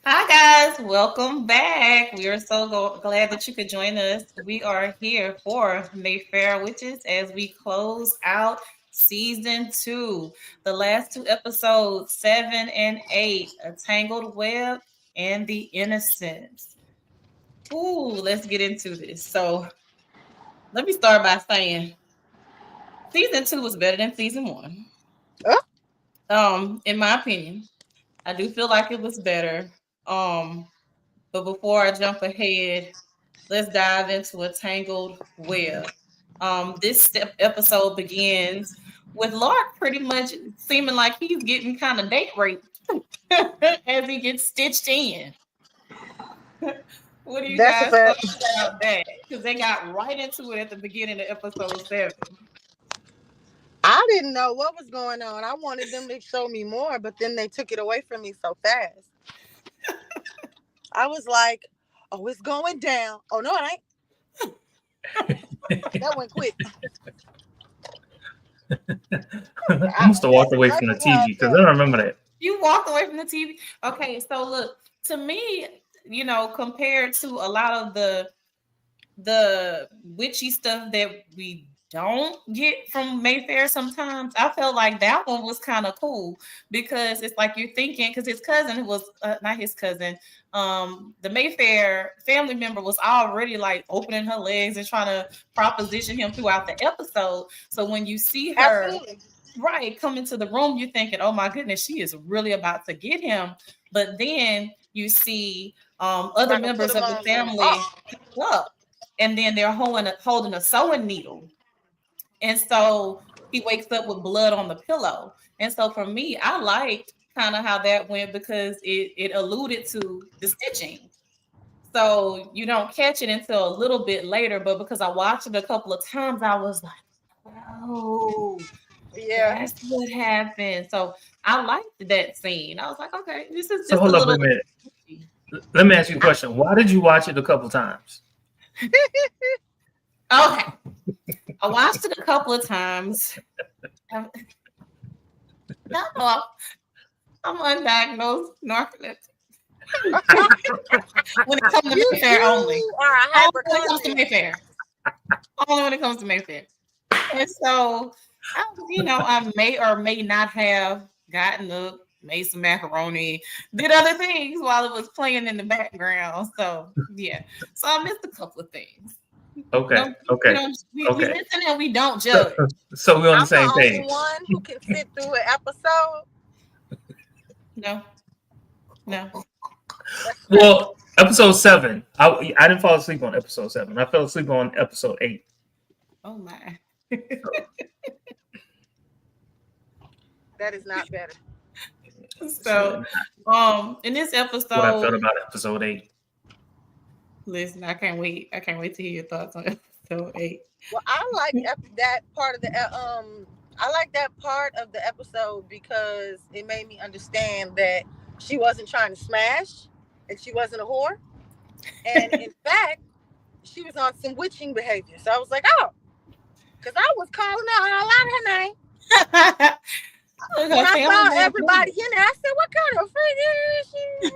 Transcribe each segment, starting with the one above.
Hi, guys. Welcome back. We are so glad that you could join us. We are here for Mayfair Witches as we close out season two. The last two episodes, 7 and 8, A Tangled Web and The Innocents. Ooh, let's get into this. So let me start by saying season two was better than season one. Oh, In my opinion, I do feel like it was better. Um, but before I jump ahead, let's dive into a tangled web. This episode begins with Lark pretty much seeming like he's getting kind of date raped as he gets stitched in. What do you that's a guys think fact. about that? Because they got right into it at the beginning of episode 7. I didn't know what was going on. I wanted them to show me more, but then they took it away from me so fast. I was like, "Oh, it's going down." Oh no, it ain't. That went quick. I must have That's walked away from the exactly how I TV because I felt. don't remember that. You walked away from the TV. Okay, so look, to me, compared to a lot of the witchy stuff that we don't get from Mayfair sometimes, I felt like that one was kind of cool because it's like you're thinking because his cousin was not his cousin, the Mayfair family member was already like opening her legs and trying to proposition him throughout the episode. So when you see her Absolutely. right come into the room, you're thinking, oh my goodness, she is really about to get him. But then you see other Trying to put members them of the on some. family Oh, up and then they're holding a sewing needle. And so he wakes up with blood on the pillow. And so for me, I liked kind of how that went because it alluded to the stitching. So you don't catch it until a little bit later. But because I watched it a couple of times, I was like, oh, yeah. that's what happened. So I liked that scene. I was like, okay, this is So just a hold up a little. minute. Let me ask you a question. Why did you watch it a couple times? Okay, I watched it a couple of times. I'm, I'm undiagnosed narcoleptic when it comes to Mayfair only. You are a Only when it comes to hypochondriac. Mayfair. Only when it comes to Mayfair. And so, I may or may not have gotten up, made some macaroni, did other things while it was playing in the background. So, yeah. So I missed a couple of things. Okay, No, okay, we okay. listen and we don't So, judge. so we're on the I'm the same only page. one who can sit through an episode. No, no. That's crazy. Well, episode 7. I didn't fall asleep on episode 7. I fell asleep on episode 8. Oh my. So, That is not better. it's really So, not in this what I felt episode, about episode 8. listen, I can't wait. I can't wait to hear your thoughts on episode 8. Well, I like that part of the I like that part of the episode because it made me understand that she wasn't trying to smash and she wasn't a whore. And in fact, she was on some witching behavior. So I was like, oh, because I was calling out a lot of her name. When Her I family saw made a everybody move. in there, I said, what kind of freak is she?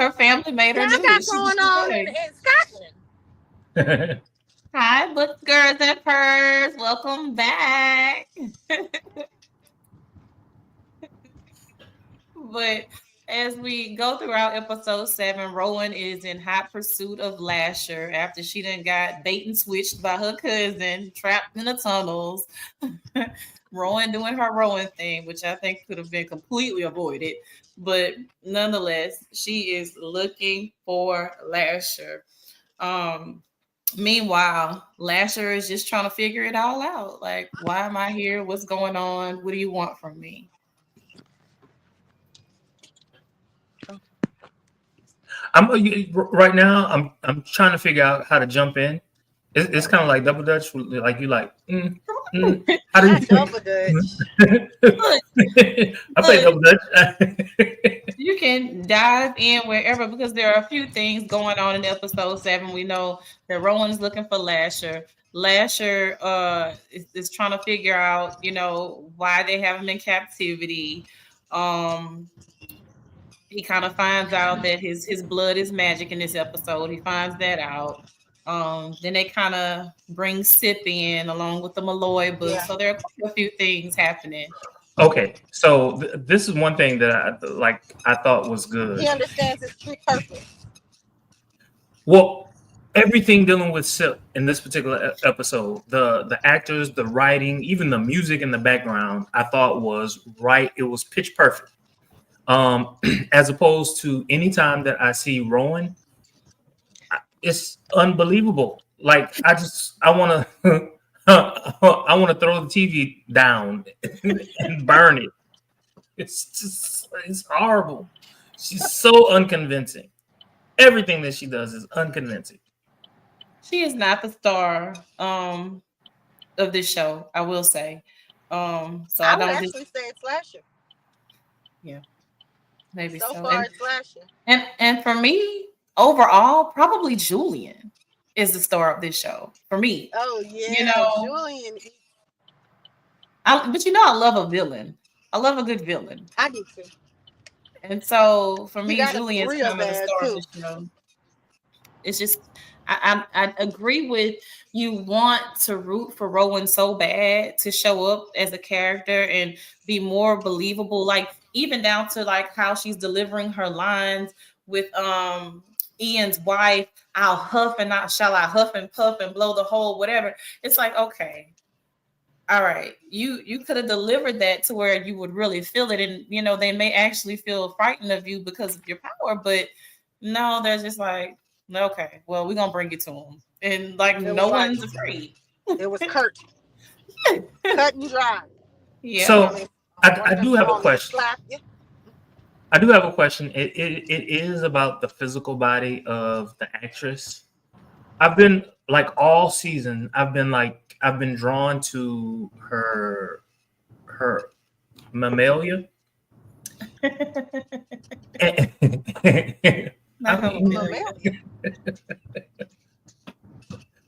Her family made her Y'all do got it. She going just on okay. in Scotland. Hi, book girls and purrs. Welcome back. But as we go throughout episode 7, Rowan is in hot pursuit of Lasher after she done got bait and switched by her cousin, trapped in the tunnels. Rowan doing her Rowan thing, which I think could have been completely avoided. But nonetheless, she is looking for Lasher. Um, Meanwhile, Lasher is just trying to figure it all out. Like, why am I here? What's going on? What do you want from me? Right now. I'm trying to figure out how to jump in. It's kind of like double dutch. Like you like. How do Not you? double dutch. Look, I play look, double dutch. you can dive in wherever because there are a few things going on in episode 7. We know that Rowan's looking for Lasher. Lasher is trying to figure out, why they have him in captivity. Um, He kind of finds out that his blood is magic in this episode. He finds that out. Then they kind of bring Sip in along with the Malloy book. Yeah. So there are quite a few things happening. Okay, so this is one thing that I thought was good. He understands his true purpose. Well, everything dealing with Sip in this particular episode, the actors, the writing, even the music in the background, I thought was right. It was pitch perfect. As opposed to any time that I see Rowan, it's unbelievable. Like I want to, I want to throw the TV down and burn it. It's horrible. She's so unconvincing. Everything that she does is unconvincing. She is not the star of this show, I will say. So I would actually say it's Lasher. Yeah, maybe so so. Far, it's Lasher. And for me, overall, probably Julian is the star of this show for me. Oh yeah, Julian. But I love a villain. I love a good villain. I do too. And so for me, Julian's kind of the star too. of the show. It's just I agree with you. Want to root for Rowan so bad to show up as a character and be more believable, like even down to like how she's delivering her lines with Ian's wife. I'll huff and not shall I huff and puff and blow the hole, whatever. It's like, okay, all right, you could have delivered that to where you would really feel it, and they may actually feel frightened of you because of your power, but no, they're just like, okay, well, we're gonna bring it to them, and like no one's afraid. It was Kurt. Cut and dry. Yeah. So I do have a question. I do have a question. It is about the physical body of the actress. I've been like all season. I've been drawn to her mammalia.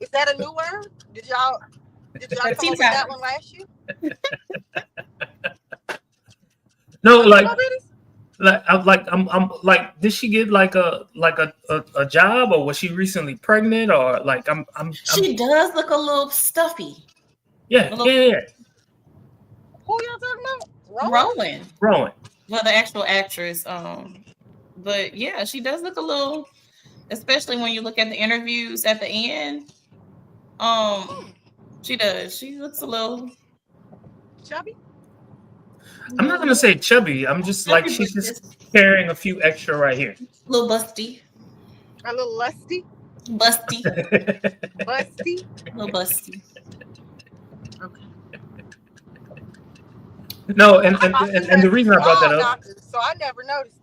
Is that a new word? Did y'all come up with that one last year? No, I'm like, did she get like a job, or was she recently pregnant, or like she does look a little stuffy. Yeah. Who y'all talking about? Rowan. Well, the actual actress. But yeah, she does look a little, especially when you look at the interviews at the end. She does. She looks a little chubby. I'm not gonna say chubby. I'm just like, she's just carrying a few extra right here. A little busty. A little lusty. Busty. Busty. A little busty. Okay. No, and the reason I brought that up. So I never noticed it.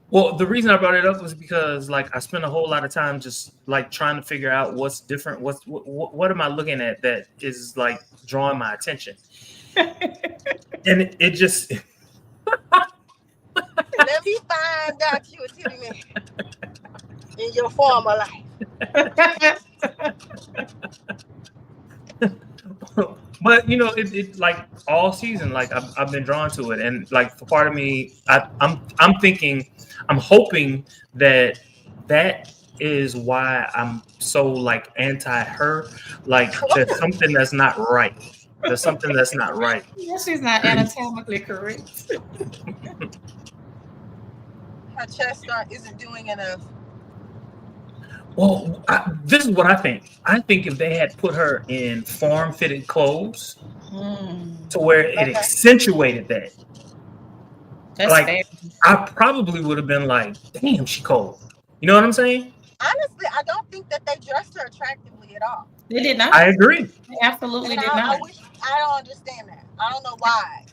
Well, the reason I brought it up was because like I spent a whole lot of time just like trying to figure out what's different. What am I looking at that is like drawing my attention? And it just let me find out you a titty man in your former life. But it like all season, like I've been drawn to it, and like for part of me, I'm thinking, I'm hoping that is why I'm so like anti her. Like there's something that's not right. There's something that's not right. Yeah, she's not anatomically correct. Her chest isn't doing enough. Well, this is what I think. I think if they had put her in form-fitted clothes to where it accentuated that, that's like fair. I probably would have been like, damn, she cold. You know what I'm saying? Honestly, I don't think that they dressed her attractively at all. They did not. I agree. They absolutely did not. I don't understand that. I don't know why.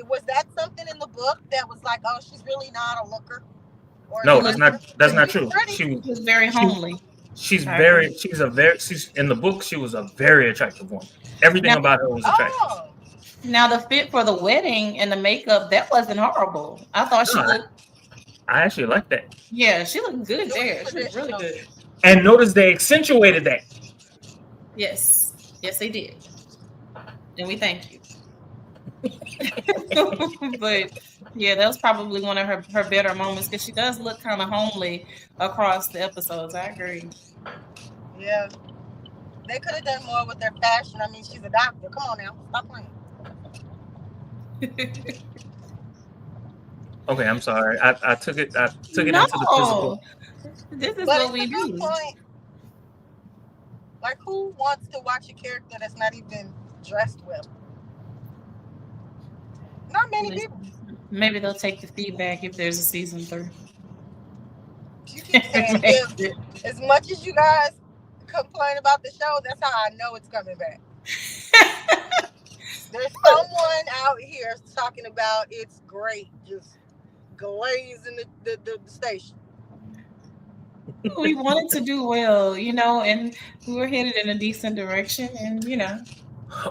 Was that something in the book that was like, oh, she's really not a looker? No, that's not true. She was very homely. She's in the book, she was a very attractive woman. Everything about her was attractive. Now the fit for the wedding and the makeup, that wasn't horrible. I thought she looked. I actually like that. Yeah, she looked good there. She was really good. And notice they accentuated that. Yes, they did. And we thank you. But yeah, that was probably one of her better moments because she does look kind of homely across the episodes. I agree. Yeah, they could have done more with their fashion. I mean, she's a doctor. Come on now, stop playing. Okay, I'm sorry. I took it into the physical. No, this is But what it's a we good do. point. Like, who wants to watch a character that's not even dressed well? Not many people. Listen, maybe they'll take the feedback if there's a season 3. You keep saying if. As much as you guys complain about the show, that's how I know it's coming back. There's someone out here talking about it's great, just glazing the station. We wanted to do well, and we were headed in a decent direction, and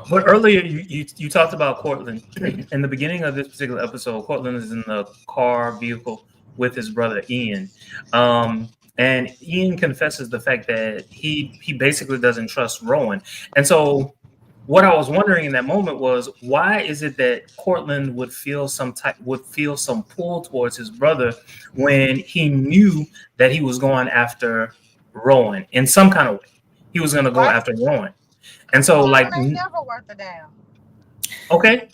But earlier you talked about Cortland. In the beginning of this particular episode, Cortland is in the car vehicle with his brother Ian. And Ian confesses the fact that he basically doesn't trust Rowan. And so what I was wondering in that moment was, why is it that Cortland would feel some pull towards his brother when he knew that he was going after Rowan in some kind of way? He was going to go Right? after Rowan. And so, like, Rowan ain't never worth a damn. okay.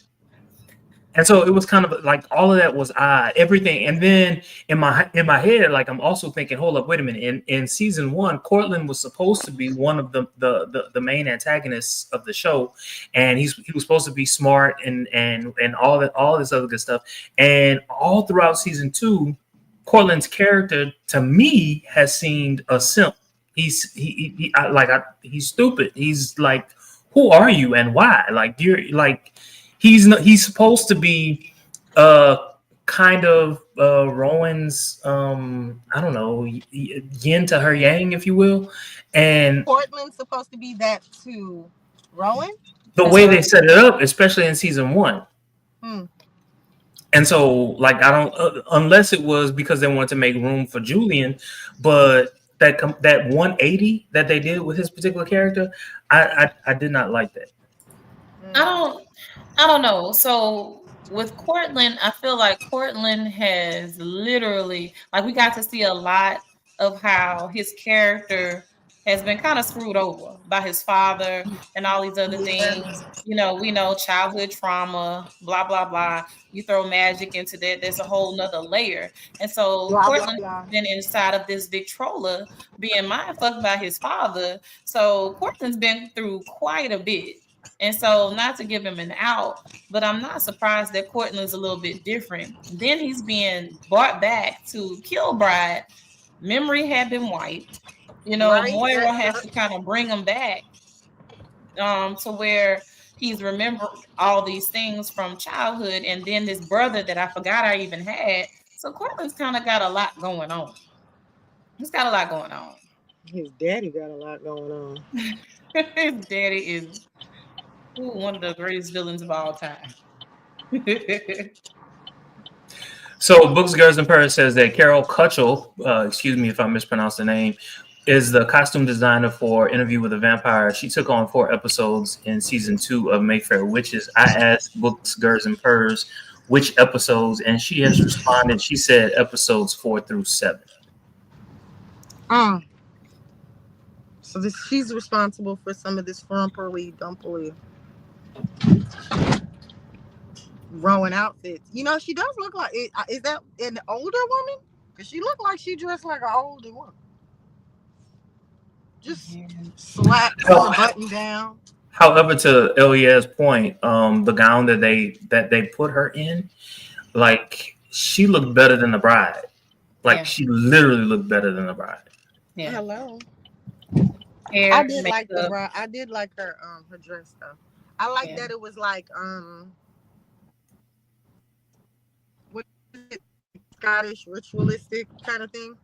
And so it was kind of like all of that was odd, everything. And then in my head, like, I'm also thinking, hold up, wait a minute. In season 1, Cortland was supposed to be one of the main antagonists of the show, and he was supposed to be smart and all this other good stuff. And all throughout season 2, Cortland's character to me has seemed a simp. He's stupid. He's like, who are you and why? Like, you're like, he's supposed to be kind of Rowan's I don't know, yin to her yang, if you will. And Portland's supposed to be that to Rowan. the That's way right. they set it up, especially in season 1. Hmm. And so, like, I don't unless it was because they wanted to make room for Julian, but that 180 that they did with his particular character, I did not like that. I don't I don't know. So with Cortland, I feel like Cortland has literally, like, we got to see a lot of how his character has been kind of screwed over by his father and all these other things. We know childhood trauma, blah blah blah. You throw magic into that, there's a whole nother layer. And so Blah blah Cortland blah. has been inside of this Victrola being mind fucked by his father. So Cortland's been through quite a bit. And so, not to give him an out, but I'm not surprised that Cortland's a little bit different. Then he's being brought back to Kilbride. Memory had been wiped. Right. Moira has to kind of bring him back to where he's remembered all these things from childhood. And then this brother that I forgot I even had. So, Cortland's kind of got a lot going on. He's got a lot going on. His daddy got a lot going on. His daddy is one of the greatest villains of all time. So, Books, Girls, and Paris says that Carol Cutchell, excuse me if I mispronounced the name, is the costume designer for Interview with a Vampire. She took on 4 episodes in season 2 of Mayfair Witches. I asked Books, Girls, and Purrs which episodes, and she has responded. She said episodes 4 through 7. So she's responsible for some of this frumpery, dumpery Rowan outfits. She does look like it. Is that an older woman? Because she looked like she dressed like an older woman. Just slap the button down. However, to Elia's point, the gown that they put her in, like, she looked better than the bride. Like, Yeah. she literally looked better than the bride. Yeah. Hello. Hair, I did like the makeup. bride. I did like her dress though. I like Yeah. that it was like what is it? Scottish ritualistic kind of thing.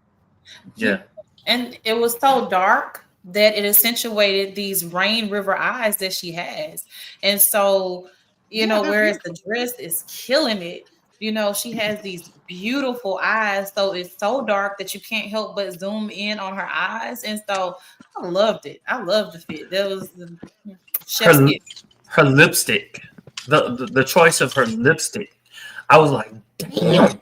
Yeah. And it was so dark that it accentuated these rain river eyes that she has. And so, Yeah, they're whereas the dress is killing it, she has these beautiful eyes. So it's so dark that you can't help but zoom in on her eyes. And so I loved it. I loved the fit. That was the chef's Her kiss. her lipstick. the choice of her lipstick, I was like, damn.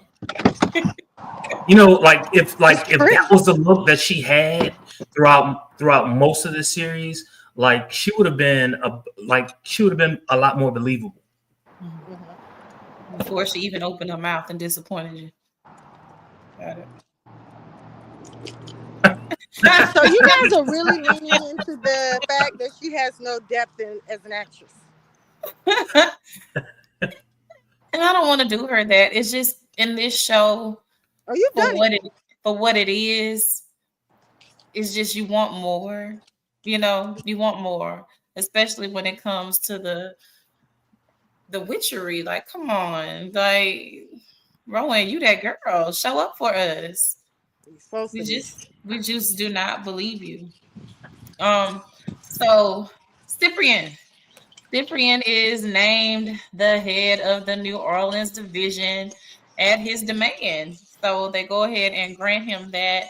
Like if that was the look that she had throughout most of the series, like she would have been a lot more believable. Before she even opened her mouth and disappointed you. Got it. So you guys are really leaning into the fact that she has no depth as an actress. And I don't want to do her that. It's just in this show. Oh, you've done it. For what it is, it's just you want more. You want more, especially when it comes to the witchery. Like, come on, like Rowan, you that girl. Show up for us. We just do not believe you. So Cyprian is named the head of the New Orleans division at his demand. So they go ahead and grant him that.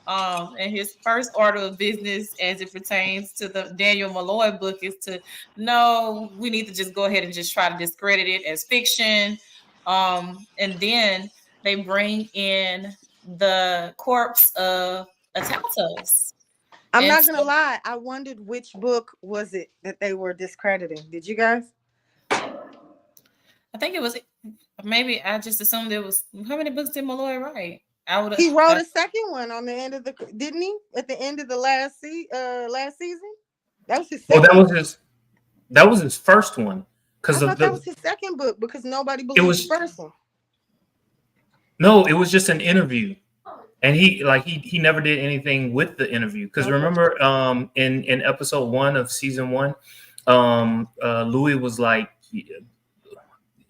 And his first order of business as it pertains to the Daniel Malloy book is no, we need to just go ahead and just try to discredit it as fiction. And then they bring in the corpse of a Taltos. I'm not gonna lie. I wondered which book was it that they were discrediting. Did you guys? I think it was. Maybe I just assumed it was. How many books did Malloy write? He wrote a second one on the end of didn't he? At the end of the last season. That was his. Second That was his first one. Because that was his second book because nobody believed the first one. No, it was just an interview. And he never did anything with the interview. Because remember, in episode 1 of season 1, Louis was like,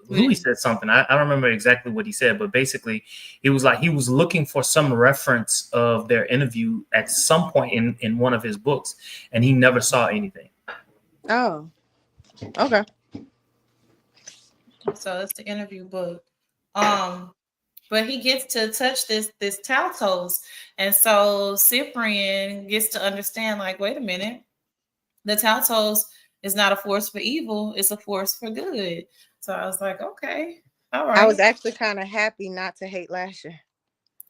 Louis said something. I don't remember exactly what he said, but basically, he was like he was looking for some reference of their interview at some point in one of his books, and he never saw anything. Oh, okay. So that's the interview book. But he gets to touch this Taltos. And so Cyprian gets to understand, like, wait a minute, the Taltos is not a force for evil, it's a force for good. So I was like, okay, all right. I was actually kind of happy not to hate Lasher.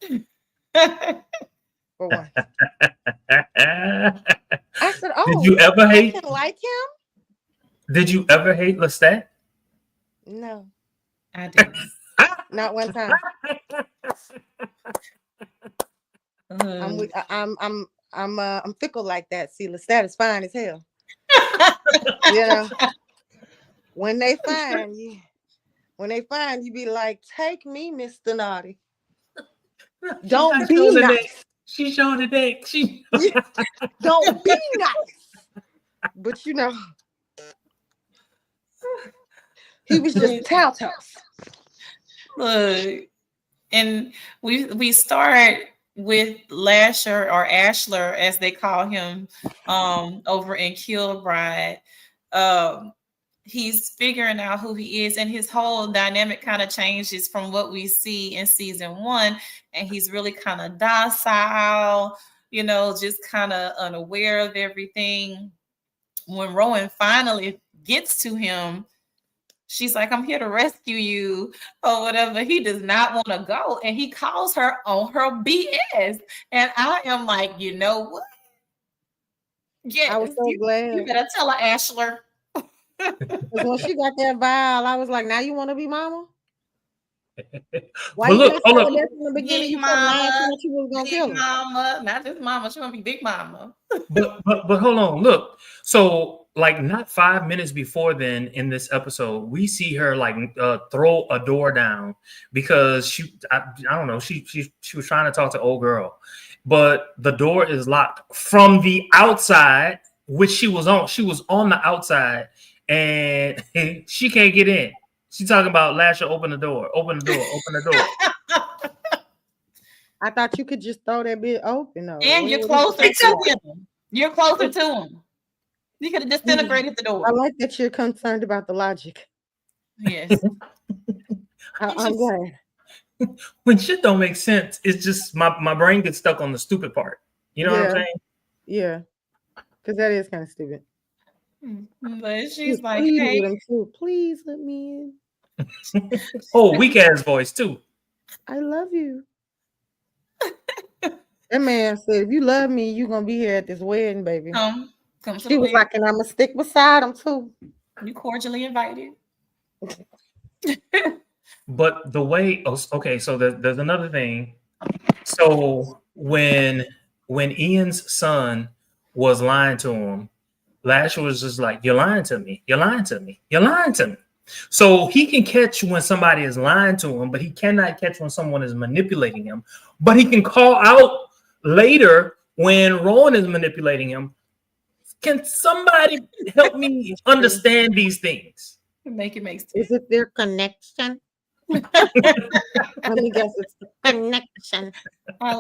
For one. I said, oh, did you ever hate like him? Did you ever hate Lestat? No. I didn't. Not one time. I'm fickle like that. See, Lestat is fine as hell. When they find you, be like, take me, Mr. Naughty. Don't be nice. She's showing the deck. Don't be nice. But he was just Taltos. Look, and we start with Lasher or Ashler, as they call him, over in Kilbride. He's figuring out who he is, and his whole dynamic kind of changes from what we see in season 1. And he's really kind of docile, just kind of unaware of everything. When Rowan finally gets to him, she's like, I'm here to rescue you or whatever. He does not want to go. And he calls her on her BS. And I am like, you know what? Yeah, I was so glad. You better tell her, Ashler. When she got that vial, I was like, now you want to be mama? Why you look, hold up. In the beginning, you mama, she was gonna kill her. Mama, not just mama, she want to be big mama. but hold on, look. So like not 5 minutes before then in this episode, we see her like throw a door down because I don't know, she was trying to talk to old girl, but the door is locked from the outside, which she was on the outside, and she can't get in. She's talking about Lasher, open the door. I thought you could just throw that bit open though. And you're closer to him. You're closer to him. You could have disintegrated the door. I like that you're concerned about the logic. Yes. I'm glad. When shit don't make sense, it's just my brain gets stuck on the stupid part. You know what I'm saying? Yeah. Because that is kind of stupid. But She was she's like, pleading hey, with him too. Please let me in. Oh, weak ass voice too. I love you. That man said, if you love me, you gonna be here at this wedding, baby. come to She the was wedding. like, and I'm gonna stick beside him too. You cordially invited. But the way, okay, so there's another thing. So when Ian's son was lying to him, Lasher was just like, "You're lying to me. You're lying to me. You're lying to me." So he can catch when somebody is lying to him, but he cannot catch when someone is manipulating him. But he can call out later when Rowan is manipulating him. Can somebody help me understand these things? Make it make sense. Is it their connection? Let me guess, it's the connection. I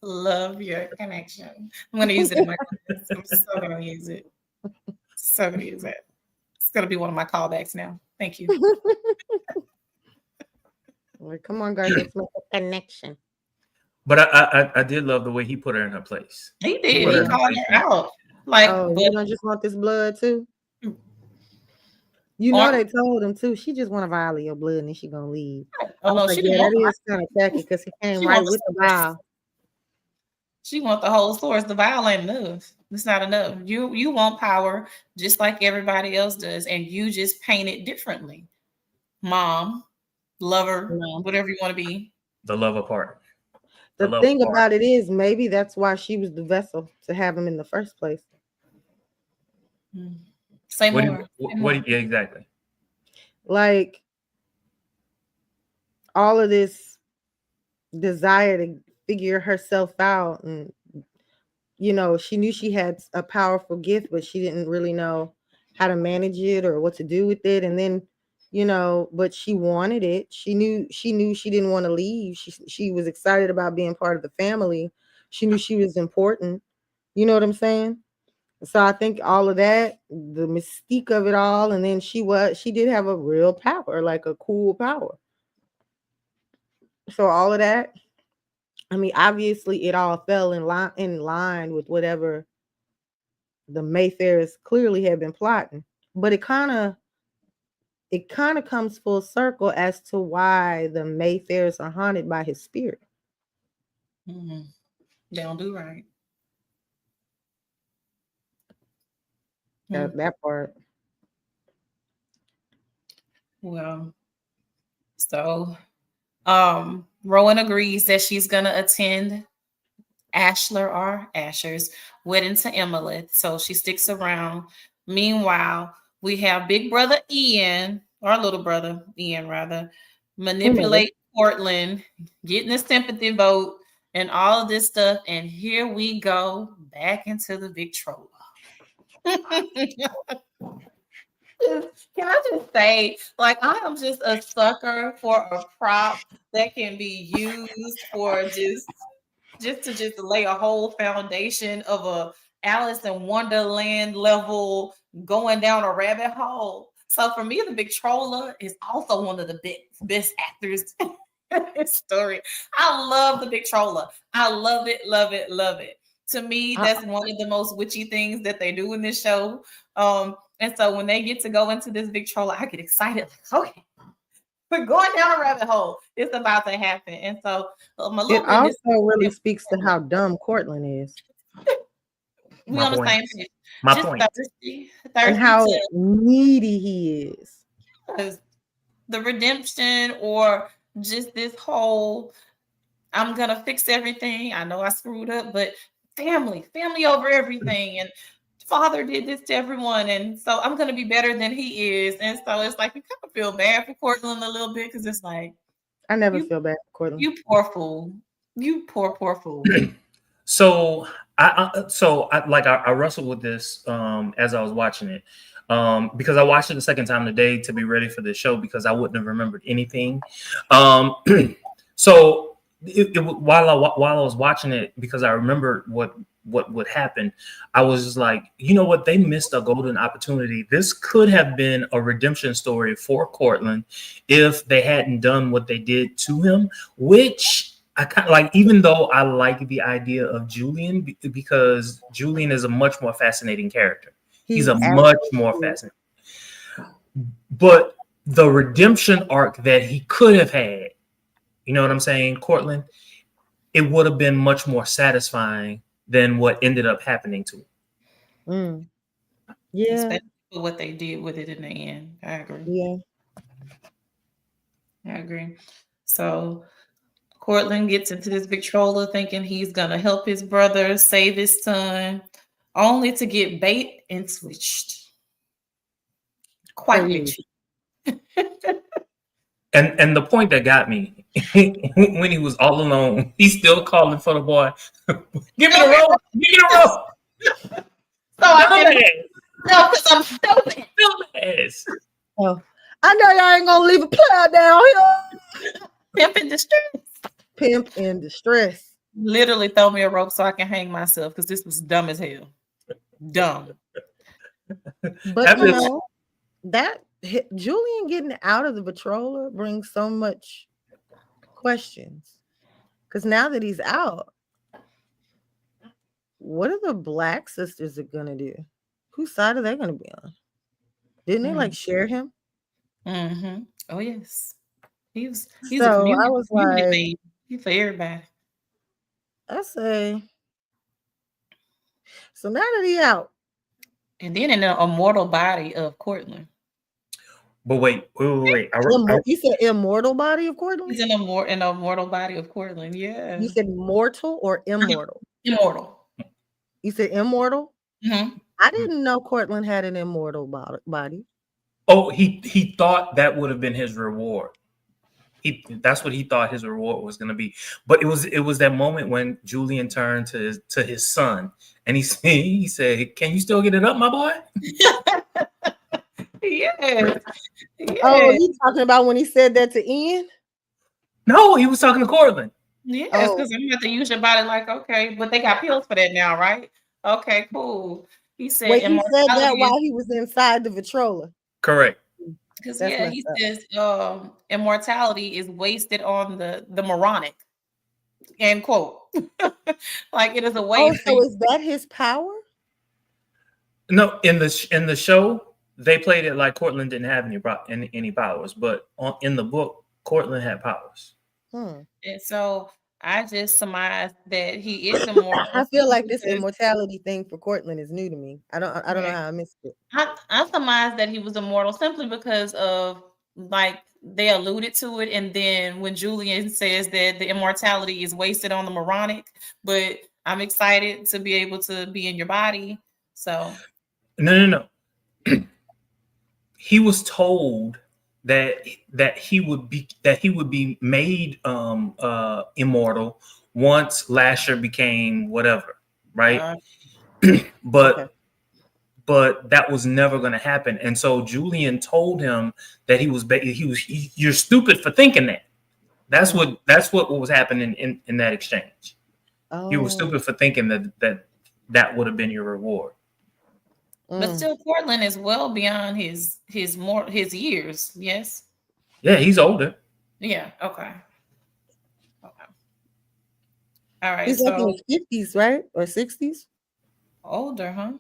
love your connection. I'm gonna use it in my class. I'm so gonna use it. So gonna use it. It's gonna be one of my callbacks now. Thank you. Like, come on, guys, let's make a connection. But I did love the way he put her in her place. He He did. put He her in her called place. her out. Like, Oh, but you don't just want this blood too? You know Or- they told him too. She just want to violate your blood and then she gonna leave. I oh was no, like, she yeah, didn't want that the is kind of tacky because he came She right want the with the source. vial. She want the whole source. The vial ain't enough. It's not enough. You want power just like everybody else does, and you just paint it differently. Mom, lover, No. whatever you want to be. The love part. The love thing part. about it is, maybe that's why she was the vessel to have him in the first place. Say What? more. Yeah, exactly. Like all of this desire to figure herself out, and she knew she had a powerful gift, but she didn't really know how to manage it or what to do with it. And then, but she wanted it. She knew she didn't want to leave. She was excited about being part of the family. She knew she was important. You know what I'm saying? So I think all of that, the mystique of it all, and then she did have a real power, like a cool power. So all of that, I mean, obviously it all fell in line with whatever the Mayfairs clearly had been plotting. But it kind of comes full circle as to why the Mayfairs are haunted by his spirit. Mm-hmm. They don't do right. That part. Well, so Rowan agrees that she's gonna attend Asher's wedding to Emily. So she sticks around. Meanwhile, we have big brother Ian, or little brother Ian rather, manipulate Portland, getting the sympathy vote and all of this stuff. And here we go back into the Victrola. Can I just say, like, I am just a sucker for a prop that can be used for just to lay a whole foundation of a Alice in Wonderland level going down a rabbit hole. So for me, the Big Troller is also one of the best actors in this story. I love the Big Troller. I love it, love it, love it. To me, that's one of the most witchy things that they do in this show. And so when they get to go into this Big Troller, I get excited. Like, okay, we're going down a rabbit hole. It's about to happen. And so it also really speaks to how dumb Cortland is. We on the same page. My just point. thirsty and how needy he is. The redemption, or just this whole I'm gonna fix everything. I know I screwed up, but family over everything. And father did this to everyone, and so I'm gonna be better than he is. And so it's like you kind of feel bad for Cortland a little bit, because it's like I never feel bad for Cortland. You poor fool. You poor fool. So I wrestled with this as I was watching it, because I watched it the second time today to be ready for this show, because I wouldn't have remembered anything. So while I was watching it, because I remembered what would happen, I was just like, you know what, they missed a golden opportunity. This could have been a redemption story for Cortland if they hadn't done what they did to him, which I kind of like, even though I like the idea of Julian, because Julian is a much more fascinating character. He's a much more fascinating. But the redemption arc that he could have had, you know what I'm saying, Cortland, it would have been much more satisfying than what ended up happening to him. Yeah. Especially for what they did with it in the end. I agree. Yeah. I agree. So Cortland gets into this Victrola thinking he's gonna help his brother save his son, only to get bait and switched. Quite literally. And the point that got me when he was all alone, he's still calling for the boy. Give me the rope! Give me the rope! So I can no, because I'm stupid. Oh, I know y'all ain't gonna leave a player down here. Pimp in distress. Pimp in distress. Literally throw me a rope so I can hang myself because this was dumb as hell. Dumb. But you know, that Julian getting out of the Victrola brings so much questions. Because now that he's out, what are the Black sisters gonna do? Whose side are they gonna be on? Didn't they like share him? Mm-hmm. Oh yes. He's so a community, I was like, he's for everybody. I say. So now that he out. And then in the immortal body of Cortland. But wait. You said immortal body of Cortland? He's in an immortal body of Cortland, yeah. You said mortal or immortal? Immortal. You said immortal? Mm-hmm. I didn't know Cortland had an immortal body. Oh, he thought that would have been his reward. That's what he thought his reward was going to be. But it was that moment when Julian turned to his son and he said, "Can you still get it up, my boy?" Yes. Oh, you talking about when he said that to Ian? No, he was talking to Cortland. Yes, because I'm about to use your body like, okay, but they got pills for that now, right? Okay, cool. He said, wait, he said that while he was inside the Victrola. Correct. Because he says immortality is wasted on the moronic. End quote. Like it is a way. Oh, so is that his power? No, in the show they played it like Cortland didn't have any powers, but in the book, Cortland had powers. And so I just surmised that he is immortal. I feel like this immortality thing for Cortland is new to me. I don't know how I missed it. I surmised that he was immortal simply because of like they alluded to it, and then when Julian says that the immortality is wasted on the moronic, but I'm excited to be able to be in your body. So no. He was told that he would be made immortal once Lasher became whatever, right? But that was never going to happen, and so Julian told him that you're stupid for thinking that. That's what was happening in that exchange. You were stupid for thinking that would have been your reward. But still, Cortland is well beyond his years. Yes. Yeah, he's older. Yeah. Okay. All right. He's like in his 50s, right, or 60s? Older, huh?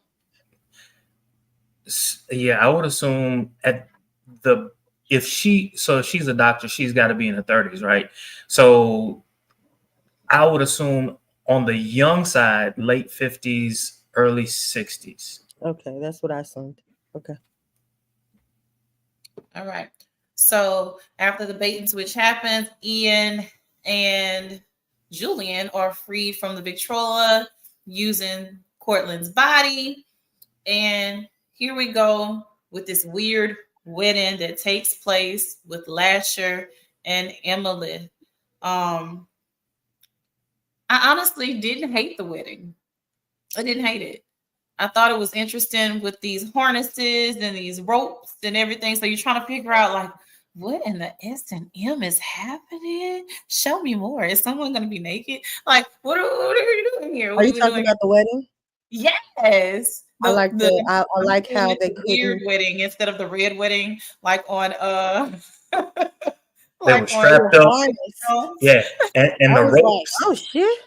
Yeah, I would assume if she's a doctor, she's got to be in her 30s, right? So I would assume on the young side, late 50s, early 60s. Okay, that's what I assumed. Okay. All right. So after the bait and switch happens, Ian and Julian are freed from the Victrola using Cortland's body. And here we go with this weird wedding that takes place with Lasher and Emily. I honestly didn't hate the wedding. I didn't hate it. I thought it was interesting with these harnesses and these ropes and everything. So you're trying to figure out like, what in the S&M is happening? Show me more. Is someone going to be naked? Like, what are you doing here? Are you talking about the wedding? Yes. I like how they weird wedding instead of the red wedding, like on they were strapped up. Yeah, and the ropes. Like, oh shit!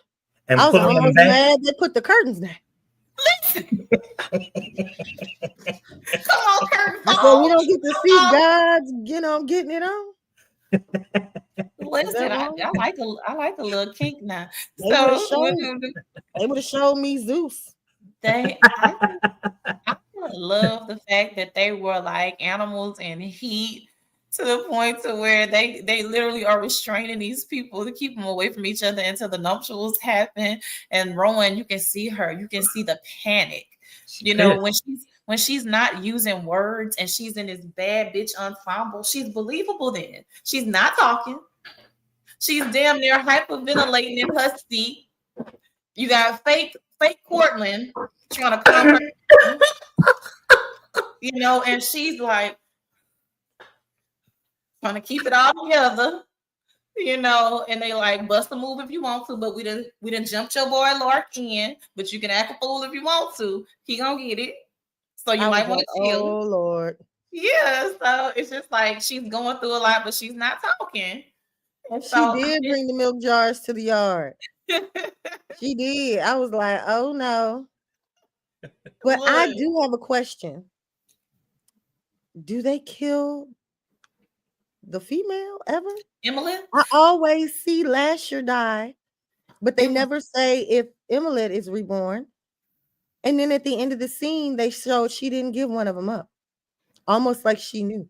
And I was almost mad they put the curtains down. Come on, curtain I said we call. don't get to Come see on. God's, getting it on. Is Listen, that I wrong? like a little kink now. They would have So shown. They would have showed me Zeus. I love the fact that they were like animals in heat to the point to where they literally are restraining these people to keep them away from each other until the nuptials happen. And Rowan, you can see her, you can see the panic. You know, when she's not using words and she's in this bad bitch ensemble, she's believable then. She's not talking. She's damn near hyperventilating in her seat. You got fake Cortland trying to calm her down, and she's like trying to keep it all together, and they like bust a move if you want to, but we didn't jumped your boy Lark in, but you can act a fool if you want to. He gonna get it. So you might want to chill. Oh Lord. Yeah, so it's just like she's going through a lot, but she's not talking. And She did bring the milk jars to the yard. She did. I was like, oh no. But I do have a question. Do they kill the female ever? Emily? I always see Lasher die, but they never say if Emily is reborn. And then at the end of the scene, they showed she didn't give one of them up. Almost like she knew.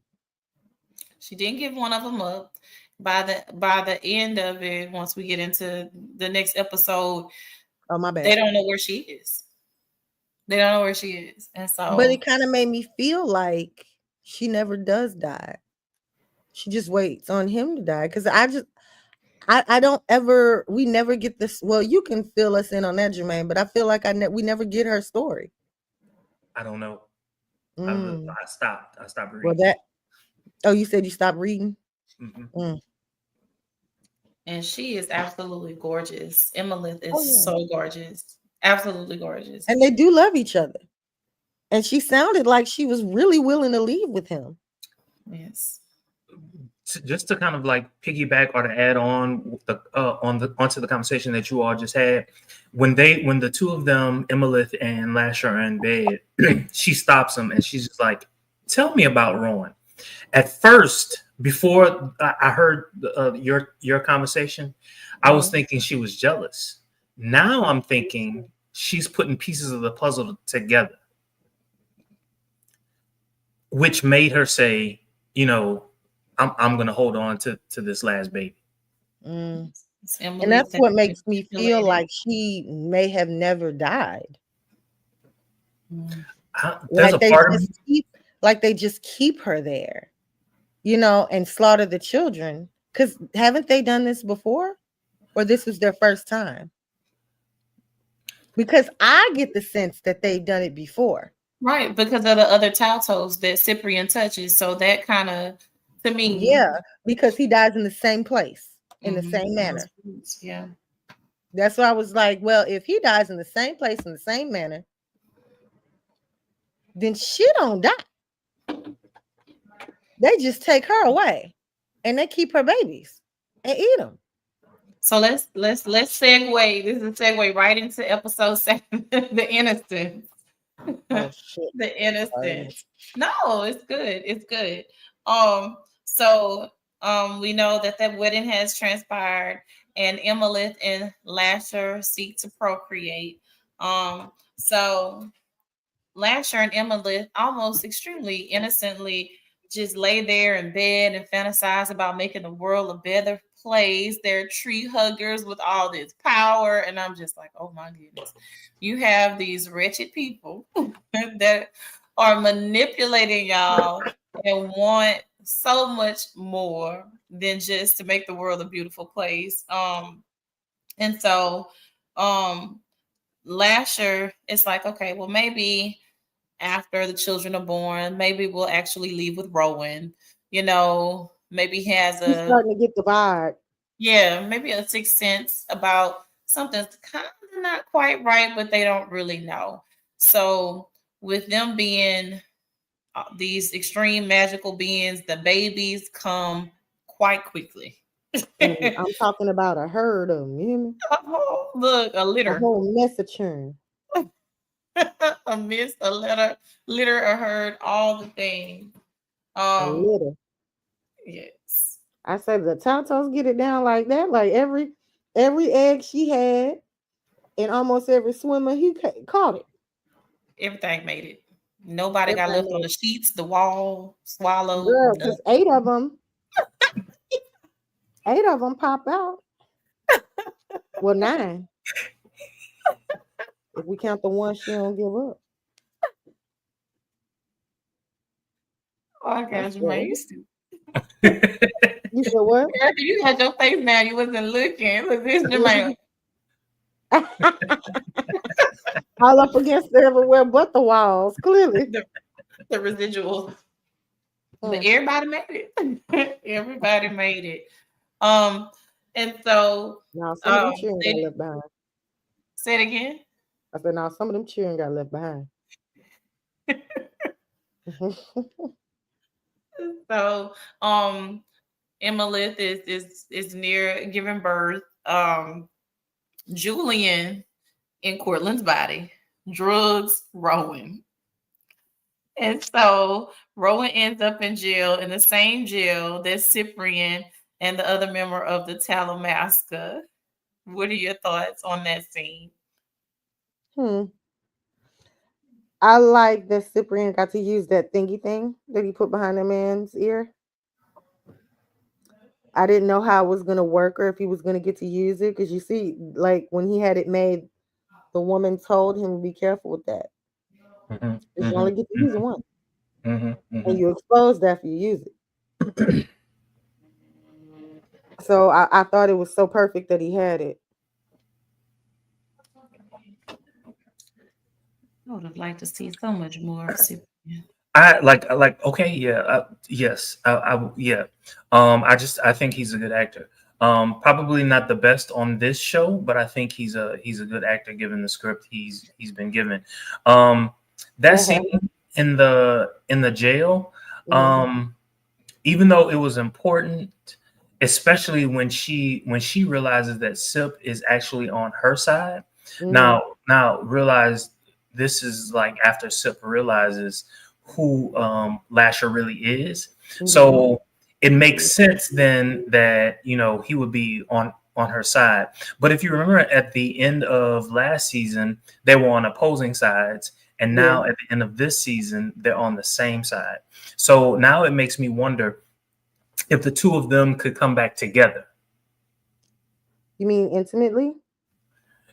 She didn't give one of them up. By the end of it, once we get into the next episode, oh my bad, they don't know where she is. They don't know where she is. And so, but it kind of made me feel like she never does die. She just waits on him to die. Because I don't ever, we never get this. Well, you can fill us in on that, Jermaine, but I feel like we never get her story. I don't know. I stopped reading. Well, you said you stopped reading? Mm-hmm. And she is absolutely gorgeous. Emily is so gorgeous. Absolutely gorgeous. And they do love each other. And she sounded like she was really willing to leave with him. Yes. Just to kind of like piggyback or to add on onto the conversation that you all just had, when the two of them, Emilith and Lasher, are in bed, she stops him and she's just like, "Tell me about Rowan." At first, before I heard your conversation, I was thinking she was jealous. Now I'm thinking she's putting pieces of the puzzle together, which made her say, I'm going to hold on to this last baby. And that's what makes me feel like she may have never died. There's a part of me. Like they just keep her there, and slaughter the children. Because haven't they done this before? Or this was their first time? Because I get the sense that they've done it before. Right, because of the other tattles that Cyprian touches. So that kind of, to me. Yeah, because he dies in the same place, in the same manner. Yeah. That's why I was like, well, if he dies in the same place, in the same manner, then she don't die. They just take her away and they keep her babies and eat them. So let's segue. This is a segue right into episode 7, the innocence. Oh shit. The innocence. No, it's good. It's good. So we know that wedding has transpired and Emilith and Lasher seek to procreate. So Lasher and Emilith almost extremely innocently just lay there in bed and fantasize about making the world a better place. They're tree huggers with all this power. And I'm just like, oh my goodness. You have these wretched people that are manipulating y'all and want so much more than just to make the world a beautiful place. And so Lasher is like, okay, well, maybe after the children are born, maybe we'll actually leave with Rowan. Maybe he has He's starting to get the vibe. Yeah, maybe a sixth sense about something's kind of not quite right, but they don't really know. So with them being these extreme magical beings, the babies come quite quickly. I'm talking about a herd of them. Look, a litter. A whole mess of churn. A miss, a letter, litter, a herd, all the things. A litter. Yes. I said the Tatos get it down like that. Like every egg she had, and almost every swimmer he caught it. Everything made it. Nobody got Everybody left on made the sheets, the wall, it. swallowed. Girl, Nothing. because eight of them pop out. Well, nine if we count the one she don't give up. Oh my I gosh, man, said, you stupid. you said what? Erica, you had your face now. You wasn't looking. Look, this Jermaine. All up against everywhere but the walls, clearly. The residual. But Mm. everybody made it. Everybody made it. Um, and so Now some of them children got they left behind. say it again. I said, now some of them children got left behind. So Emily is near giving birth. Julian in Cortland's body, drugs Rowan. And so Rowan ends up in jail, in the same jail that Cyprian and the other member of the Talamasca. What are your thoughts on that scene? Hmm. I like that Cyprian got to use that thingy thing that he put behind the man's ear. I didn't know how it was gonna work or if he was gonna get to use it because you see, like when he had it made, the woman told him to be careful with that Mhm, because you mhm, only get to use it once, mhm, and mhm. you exposed after you use it. So I thought it was so perfect that he had it. I would have liked to see so much more of Cyprian. I like okay, yeah, yes, yeah. I think he's a good actor. Probably not the best on this show, but I think he's a good actor given the script he's been given. Um, that scene in the jail, Mhm. um, even though it was important, especially when she realizes that Sip is actually on her side. Mhm. Now realize this is like after Sip realizes who Lasher really is. Mhm. So it makes sense then that he would be on her side. But if you remember at the end of last season, they were on opposing sides. And Yeah. now at the end of this season, they're on the same side. So now it makes me wonder if the two of them could come back together. You mean intimately?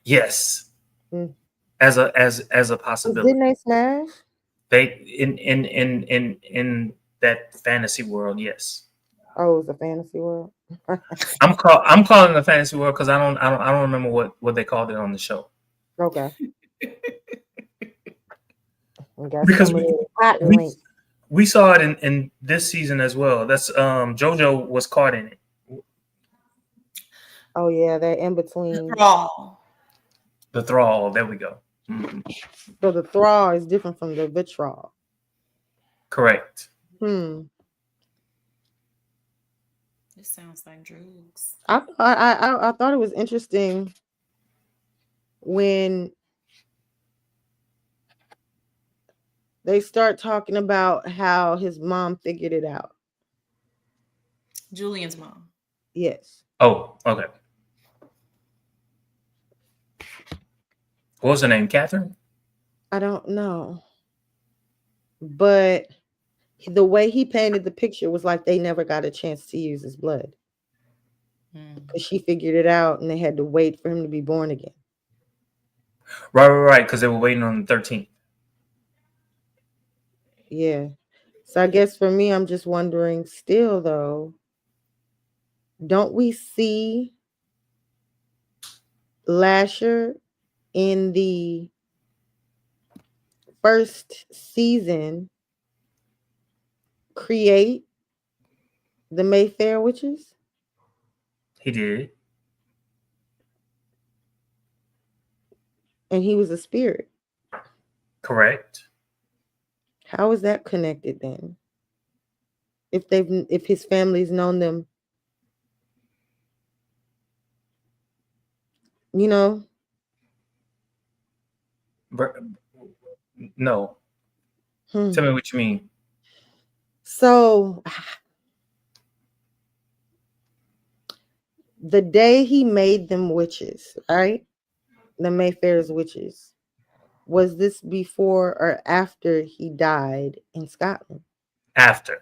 Yes, Mm. as a 'Cause didn't possibility. they smash? They in that fantasy world, yes. Oh, it was a fantasy world. I'm calling it a fantasy world because I don't remember what they called it on the show. Okay, we got Because some of we the hot we links. we saw it in this season as well. That's JoJo was caught in it. Oh yeah, they're in The between. thrall. The thrall. There we go. Mhm. So the thrall is different from the vitriol. Correct. Hmm. This sounds like drugs. I thought it was interesting when they start talking about how his mom figured it out. Julian's mom. Yes. Oh, okay. What was her name? Catherine. I don't know. But the way he painted the picture was like they never got a chance to use his blood Mm. because she figured it out and they had to wait for him to be born again. Right. Because they were waiting on the 13th. Yeah. So I guess for me, I'm just wondering still though, don't we see Lasher in the first season create the Mayfair Witches? He did. And he was a spirit. Correct. How is that connected then? If his family's known them, you know, No. Hmm. Tell me what you mean. So the day he made them witches, right? The Mayfair's witches. Was this before or after he died in Scotland? After.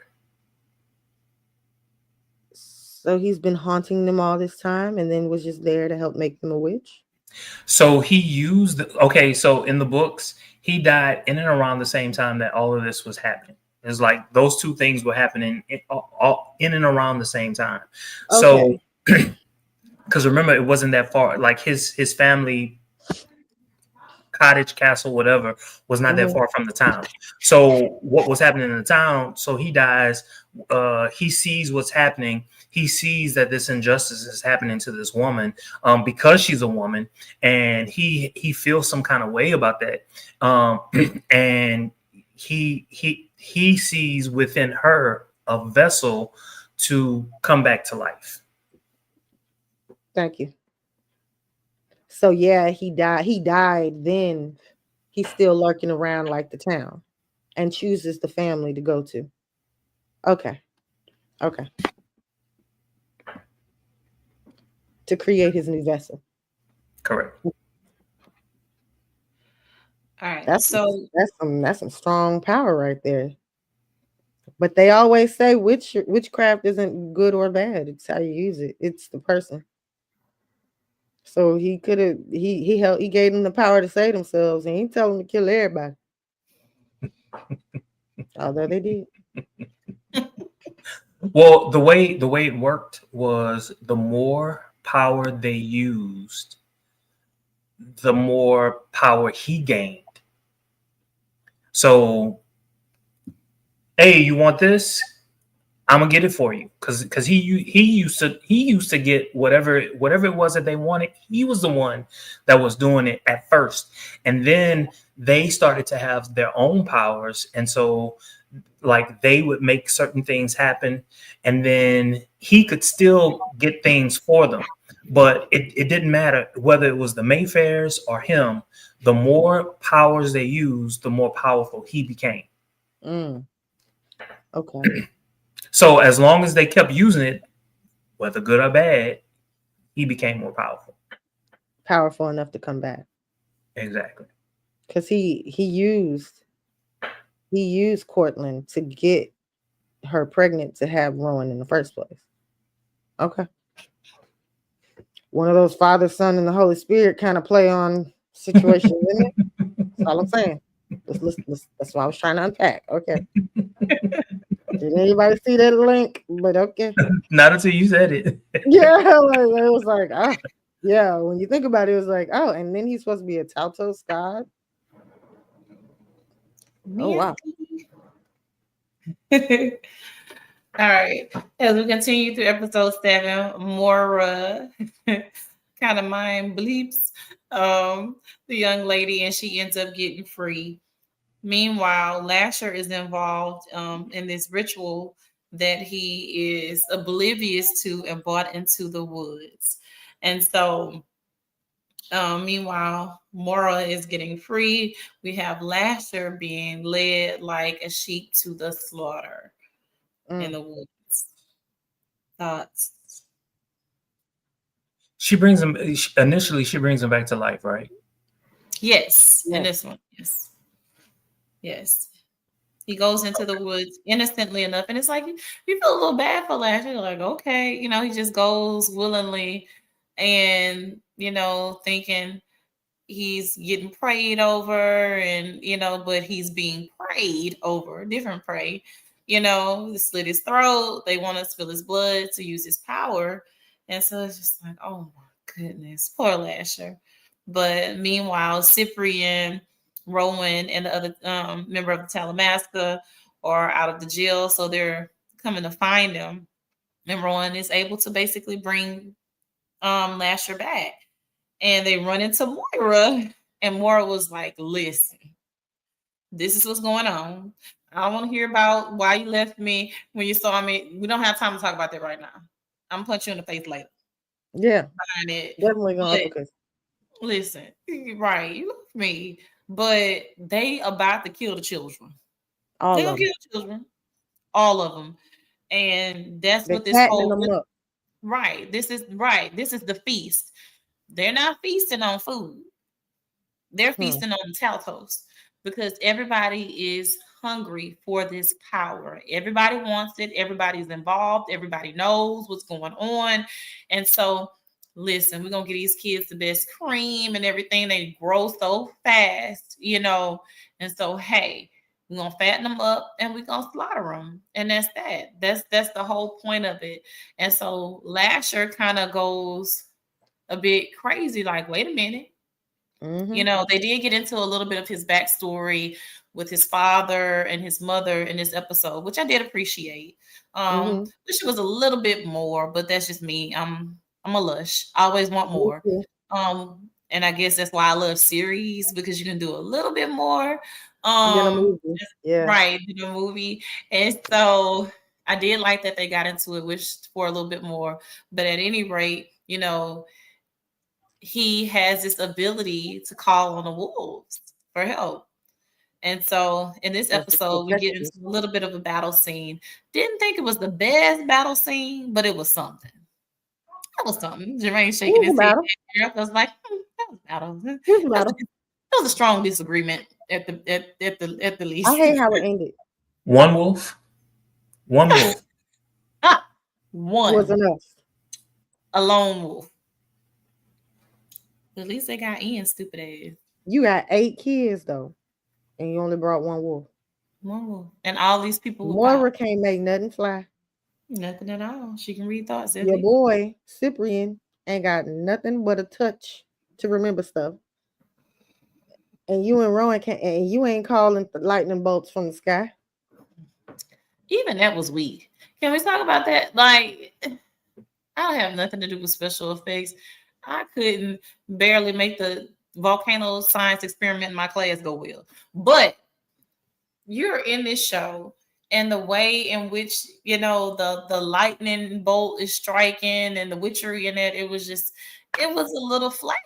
So he's been haunting them all this time and then was just there to help make them a witch? So he used, okay, so in the books, he died in and around the same time that all of this was happening. It's like those two things were happening all in and around the same time. So, Okay. because remember, it wasn't that far. Like his family cottage, castle, whatever, was not that Mhm. far from the town. So what was happening in the town? So he dies. He sees what's happening. He sees that this injustice is happening to this woman because she's a woman, and he feels some kind of way about that. And he sees within her a vessel to come back to life. Thank you. So yeah, he died. He died then. He's still lurking around like the town and chooses the family to go to. Okay. Okay. To create his new vessel. Correct. All right. That's So that's some strong power right there. But they always say witchcraft isn't good or bad. It's how you use it. It's the person. So he could have he gave them the power to save themselves, and he tell them to kill everybody. Although they did. Well, the way it worked was the more power they used, the more power he gained. So, hey, you want this? I'm gonna get it for you because he used to get whatever it was that they wanted. He was the one that was doing it at first, and then they started to have their own powers, and so like they would make certain things happen, and then he could still get things for them, but it didn't matter whether it was the Mayfairs or him. The more powers they used, the more powerful he became. Mm, okay. So as long as they kept using it, whether good or bad, he became more powerful. Powerful enough to come back. Exactly. Because he used Cortland to get her pregnant to have Rowan in the first place. Okay. One of those Father, Son, and the Holy Spirit kind of play on situations, isn't it? That's all I'm saying. That's what I was trying to unpack. Okay. Didn't anybody see that link? But okay. Not until you said it. Yeah, like, it was like, ah, yeah. When you think about it, it was like, oh, and then he's supposed to be a Taltos god. Oh wow. all right. As we continue through episode 7, Mora kind of mind bleeps the young lady and she ends up getting free. Meanwhile, Lasher is involved in this ritual that he is oblivious to and brought into the woods. And so, meanwhile, Mora is getting free. We have Lasher being led like a sheep to the slaughter in Mm. the woods. Thoughts? She brings him initially. She brings him back to life, right? Yes, in Yeah. this one, yes, yes. He goes into the woods innocently enough, and it's like you feel a little bad for Lasher. You're like, okay, he just goes willingly, and thinking he's getting prayed over, and but he's being prayed over, different prey. They slit his throat. They want to spill his blood to use his power, and so it's just like, oh my goodness, poor Lasher. But meanwhile, Cyprian, Rowan, and the other member of the Talamasca are out of the jail, so they're coming to find him. And Rowan is able to basically bring Lasher back. And they run into Moira, and Moira was like, listen, this is what's going on. I don't want to hear about why you left me when you saw me. We don't have time to talk about that right now. I'm gonna punch you in the face later. Yeah. Behind it. Definitely gonna But uppercut. listen, right, you left me. but they about to kill the children. All They gonna of them. kill the children, all of them, and that's They what this fattening whole them up. right. This is right. This is the feast. They're not feasting on food. They're feasting on Taltos because everybody is hungry for this power. Everybody wants it. Everybody's involved. Everybody knows what's going on. And so, listen, we're going to get these kids the best cream and everything. They grow so fast, you know. And so, hey, we're going to fatten them up and we're going to slaughter them. And that's that. That's the whole point of it. And so Lasher kind of goes a bit crazy, like, wait a minute. You know, they did get into a little bit of his backstory with his father and his mother in this episode, which I did appreciate. Wish it was a little bit more, but that's just me. I'm a lush. I always want more. And I guess that's why I love series because you can do a little bit more. Than a movie. Yeah. Right, in a movie. And so I did like that they got into it, wished for a little bit more. But at any rate, you know, he has this ability to call on the wolves for help. And so in this episode, we get into a little bit of a battle scene. Didn't think it was the best battle scene, but it was something. That was something. Jermaine shaking his head. I was like, that was battle. That was a strong disagreement at the least. I hate how it ended. One wolf. One wolf. One was enough. A lone wolf. At least they got Ian, stupid ass. You got 8 kids though, and you only brought one wolf. One wolf, and all these people. Moira can't make nothing fly. Nothing at all. She can read thoughts. Your boy Cyprian ain't got nothing but a touch to remember stuff. And you and Rowan can't. And you ain't calling lightning bolts from the sky. Even that was weak. Can we talk about that? Like, I don't have nothing to do with special effects. I couldn't barely make the volcano science experiment in my class go well. But you're in this show, and the way in which, you know, the lightning bolt is striking and the witchery in it, it was a little flat.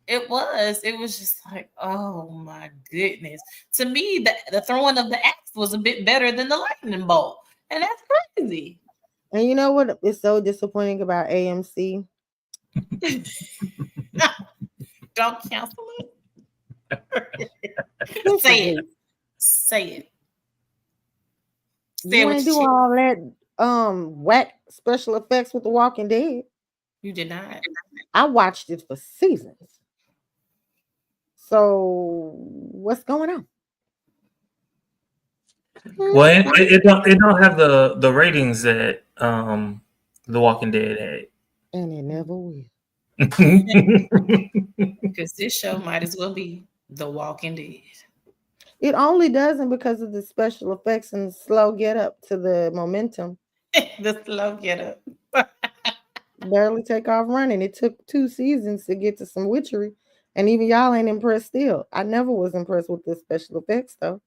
It was just like, oh my goodness. To me, the throwing of the axe was a bit better than the lightning bolt. And that's crazy. And you know what is so disappointing about AMC? Don't cancel it. Say it. Say it. You ain't do all that whack special effects with The Walking Dead. You did not. I watched it for seasons. So what's going on? Well, it don't have the ratings that The Walking Dead had, and it never will. Because this show might as well be The Walking Dead. It only doesn't because of the special effects and the slow get up to the momentum. The slow get up. Barely take off running. It took 2 seasons to get to some witchery. And even y'all ain't impressed still. I never was impressed with the special effects though.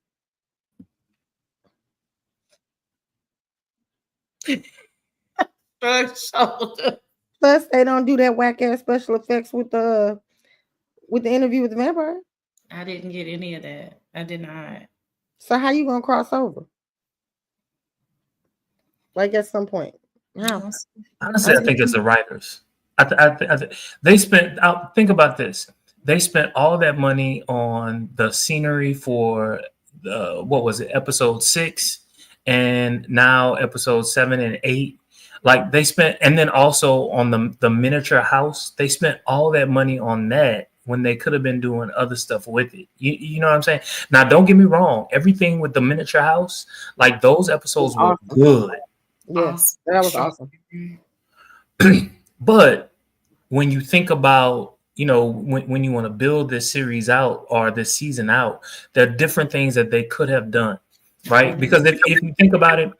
Plus, they don't do that whack ass special effects with the interview with the vampire. I didn't get any of that. I did not. So how you gonna cross over? Like at some point. No. Honestly, I think it's the writers. They spent. Think about this. They spent all that money on the scenery for what was it, episode 6, and now episode 7 and 8. Like they spent, and then also on the miniature house. They spent all that money on that when they could have been doing other stuff with it. You know what I'm saying? Now, don't get me wrong. Everything with the miniature house, like those episodes were good. Yes, that was awesome. But when you think about, you know, when you want to build this series out or this season out, there are different things that they could have done, right? Because if you think about it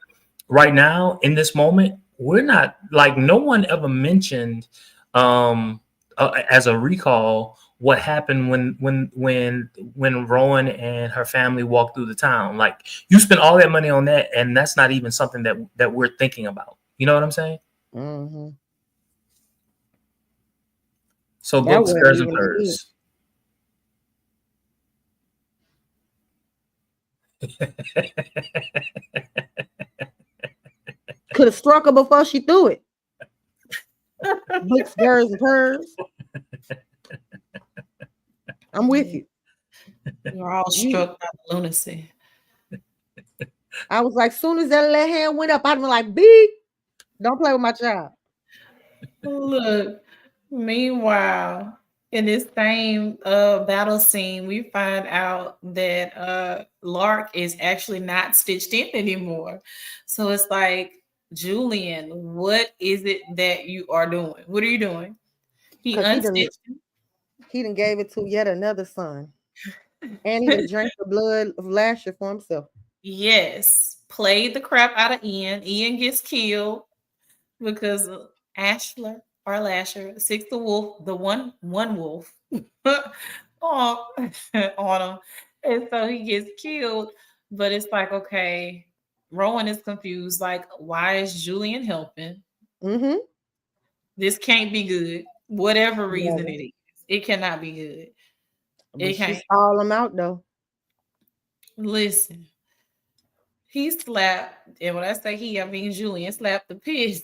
right now, in this moment, we're not, like, no one ever mentioned as a recall what happened when Rowan and her family walked through the town. Like, you spent all that money on that, and that's not even something that we're thinking about. You know what I'm saying? Mm-hmm. So books, spares, and birds. Could have struck her before she threw it. Blicks, girls, and purrs. I'm with Yeah. you. We're all You. struck by the lunacy. I was like, soon as that left hand went up, I'd be like, beep. Don't play with my child. Look, meanwhile, in this same battle scene, we find out that Lark is actually not stitched in anymore. So it's like, Julian, what is it that you are doing? What are you doing? He Because unstitched him. he done gave it to yet another son. And he done drank the blood of Lasher for himself. Yes, played the crap out of Ian. Ian gets killed because Ashler or Lasher six the wolf, the one wolf, on on him, and so he gets killed. But it's like, okay, Rowan is confused. Like, why is Julian helping? Mm-hmm. This can't be good. Whatever reason Never. it is, it cannot be good. But It she can't. stalled him out though. Listen, he slapped, and when I say he, I mean Julian slapped the piss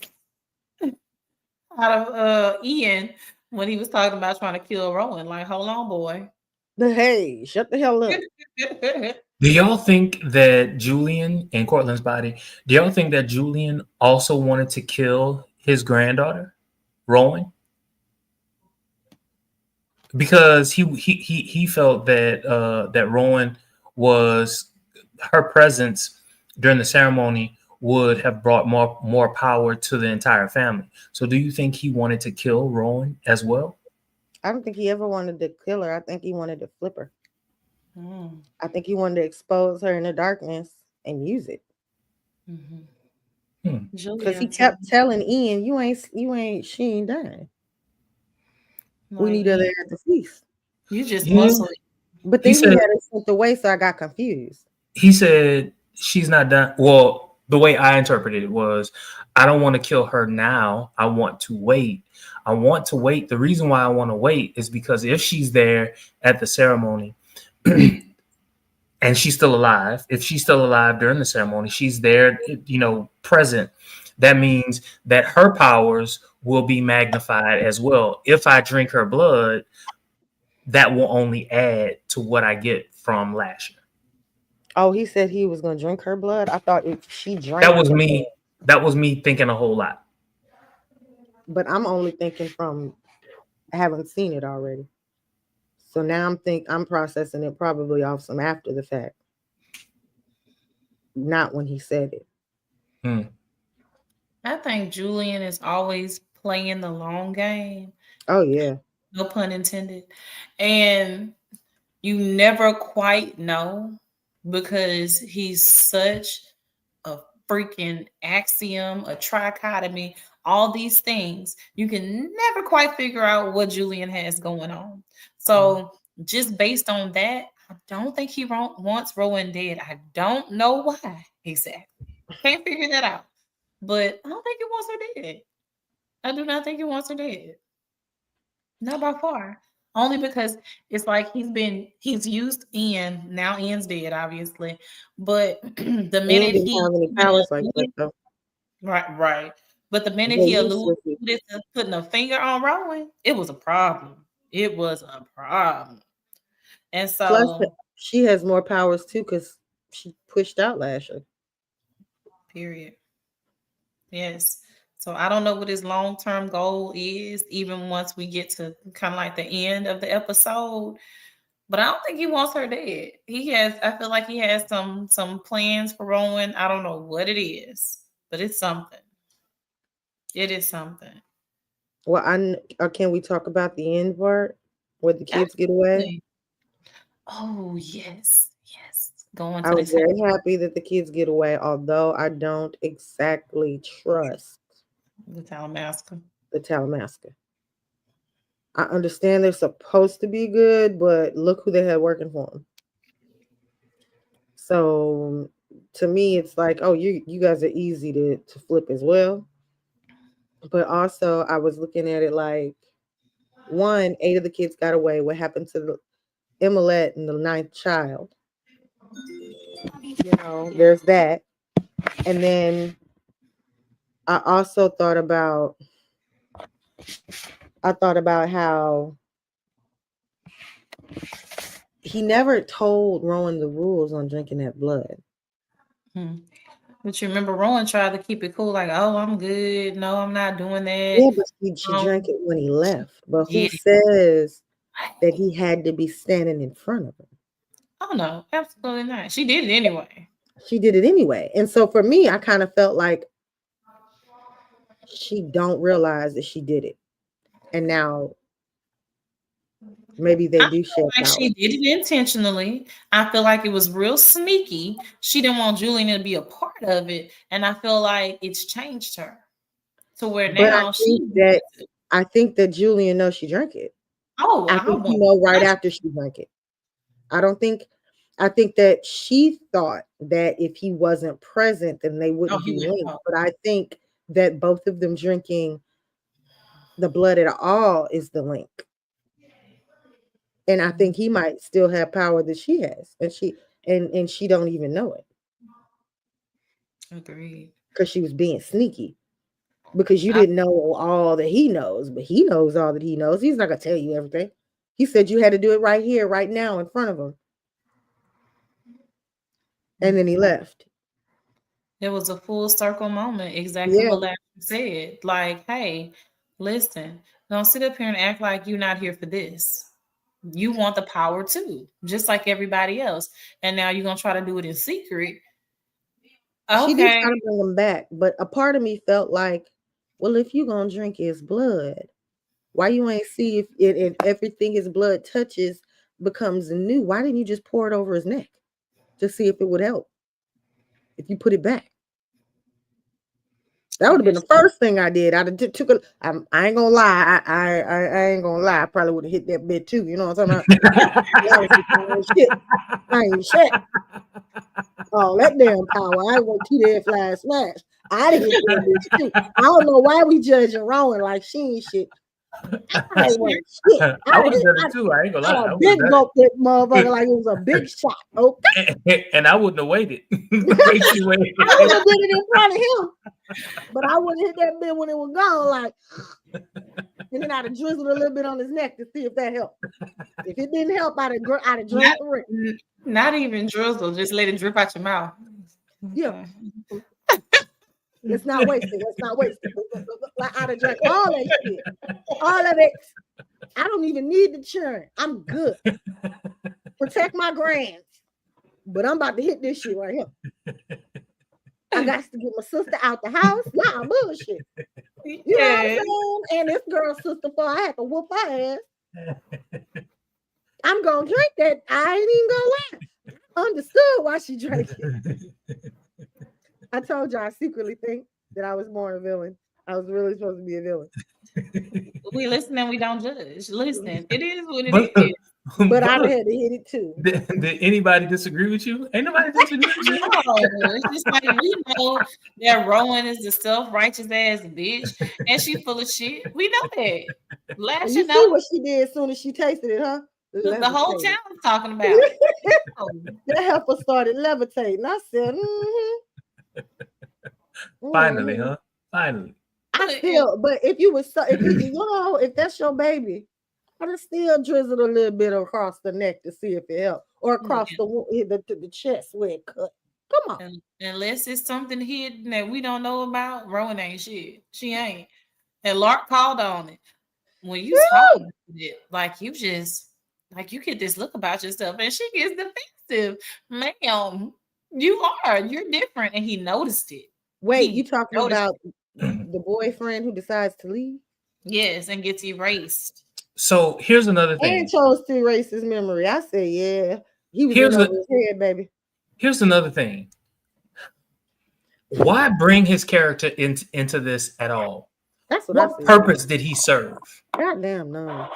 out of Ian when he was talking about trying to kill Rowan. Like, hold on, boy. The hey, shut the hell up. Do y'all think that Julian and Cortland's body? Do y'all think that Julian also wanted to kill his granddaughter, Rowan? Because he felt that that Rowan was her presence during the ceremony would have brought more power to the entire family. So do you think he wanted to kill Rowan as well? I don't think he ever wanted to kill her. I think he wanted to flip her. Mm, I think he wanted to expose her in the darkness and use it. mhm. Hmm. Because he Julian, too. kept telling Ian, she ain't dying. We Like, need her there at the feast. you just Yeah. muscle. But He then he said had her sent away, so I got confused. he said she's not done. Well, the way I interpreted it was, I don't want to kill her now. I want to wait. I want to wait. The reason why I want to wait is because if she's there at the ceremony and she's still alive, if she's still alive during the ceremony, she's there, present. That means that her powers will be magnified as well. If I drink her blood, that will only add to what I get from Lasher. Oh, he said he was going to drink her blood. I thought if she That drank was his me. blood. That was me thinking a whole lot. But I'm only thinking from having seen it already. So now I'm processing it probably off some after the fact, not when he said it. Hmm. I think Julian is always playing the long game. Oh yeah. No pun intended. And you never quite know because he's such a freaking axiom, a trichotomy, all these things. You can never quite figure out what Julian has going on. So, just based on that, I don't think he wants Rowan dead. I don't know why exactly. Can't figure that out. But I don't think he wants her dead. I do not think he wants her dead. Not by far. Only because it's like he's used Ian. Now Ian's dead, obviously. But the Ian minute didn't he have any even powers like that alluded, though. right. But the minute They he alluded useless. to putting a finger on Rowan, it was a problem. It was a problem. And Plus, so, she has more powers too because she pushed out Lasher. period. Yes. So I don't know what his long-term goal is, even once we get to kind of like the end of the episode. But I don't think he wants her dead. He has. I feel like he has some plans for Rowan. I don't know what it is, but it's something. It is something. Well, or can we talk about the end part where the kids get away? Absolutely. Oh yes. Going I to the was town. very happy that the kids get away, although I don't exactly trust The town master. the Talamaska. I understand they're supposed to be good, but look who they had working for them. So to me, it's like, oh, you guys are easy to flip as well. But also, I was looking at it like, one, 8 of the kids got away. What happened to the Emmylette and the 9th child? There's that. And then I also thought about how he never told Rowan the rules on drinking that blood. But you remember Rowan tried to keep it cool, like, oh, I'm good. No, I'm not doing that. Yeah, but she drank it when he left. But who says that he had to be standing in front of her? Oh, no, absolutely not. She did it anyway. She did it anyway. And so for me, I kind of felt like she don't realize that she did it. And now maybe they do share power. She did it intentionally. I feel like it was real sneaky. She didn't want Julian to be a part of it. And I feel like it's changed her to where now I think that Julian knows she drank it. Oh, I think he know right after she drank it. I think that she thought that if he wasn't present, then they wouldn't be linked. But I think that both of them drinking the blood at all is the link. And I think he might still have power that she has, and she don't even know it. Agreed. Because she was being sneaky. Because you didn't know all that he knows, but he knows all that he knows. He's not gonna tell you everything. He said you had to do it right here, right now, in front of him. And then he left. It was a full circle moment. Exactly what Lasher said. Like, hey, listen, don't sit up here and act like you're not here for this. You want the power too, just like everybody else. And now you're gonna try to do it in secret. Okay. She did try to bring him back, but a part of me felt like, well, if you're gonna drink his blood, why you ain't see if everything his blood touches becomes new? Why didn't you just pour it over his neck to see if it would help? If you put it back, that would have been the first thing I did. I took it. I ain't gonna lie. I ain't gonna lie. I probably would have hit that bit too. You know what I'm talking about? Shit. I ain't shit. Oh, that damn power. I went to that flash smash. I didn't hit that bitch too. I don't know why we judging Rowan like she ain't shit. I would have done it too. I ain't gonna lie. I big gulp that motherfucker like it was a big shot. Okay. And I wouldn't have waited. I would have did it in front of him. But I wouldn't hit that bit when it was gone, like, and then I'd have drizzled a little bit on his neck to see if that helped. If it didn't help, I'd have drank the ring. Not even drizzle, just let it drip out your mouth. Yeah. Let's not waste it. Let's not waste it. Like I'd have drank all that shit. All of it. I don't even need the churn. I'm good. Protect my grands. But I'm about to hit this shit right here. I got to get my sister out the house. Nah, bullshit. You know what I'm saying? And this girl's sister, for I had to whoop her ass. I'm gonna drink that. I ain't even gonna lie. Understood why she drank it. I told you I secretly think that I was born a villain. I was really supposed to be a villain. We listen and we don't judge. Listen, it is what it is. But I had to hit it too. Did anybody disagree with you? Ain't nobody disagree with you. No, it's just like we know that Rowan is the self-righteous ass bitch, and she full of shit. We know that. You see what she did as soon as she tasted it, huh? The whole town was talking about it. That heifer started levitating. I said, Finally, huh? Finally. I still, but if that's your baby, I'd have still drizzled a little bit across the neck to see if it helped, or across the chest where it cut. Come on. Unless it's something hidden that we don't know about, Rowan ain't shit. She ain't. And Lark called on it. When you talk about it, like you get this look about yourself, and she gets defensive. Ma'am, you're different, and he noticed it. Wait, you talking about the boyfriend who decides to leave? Yes, and gets erased. So here's another thing. And chose to erase his memory. I said, yeah, he was in over his head, baby. Here's another thing. Why bring his character into this at all? That's what purpose did he serve? Goddamn no.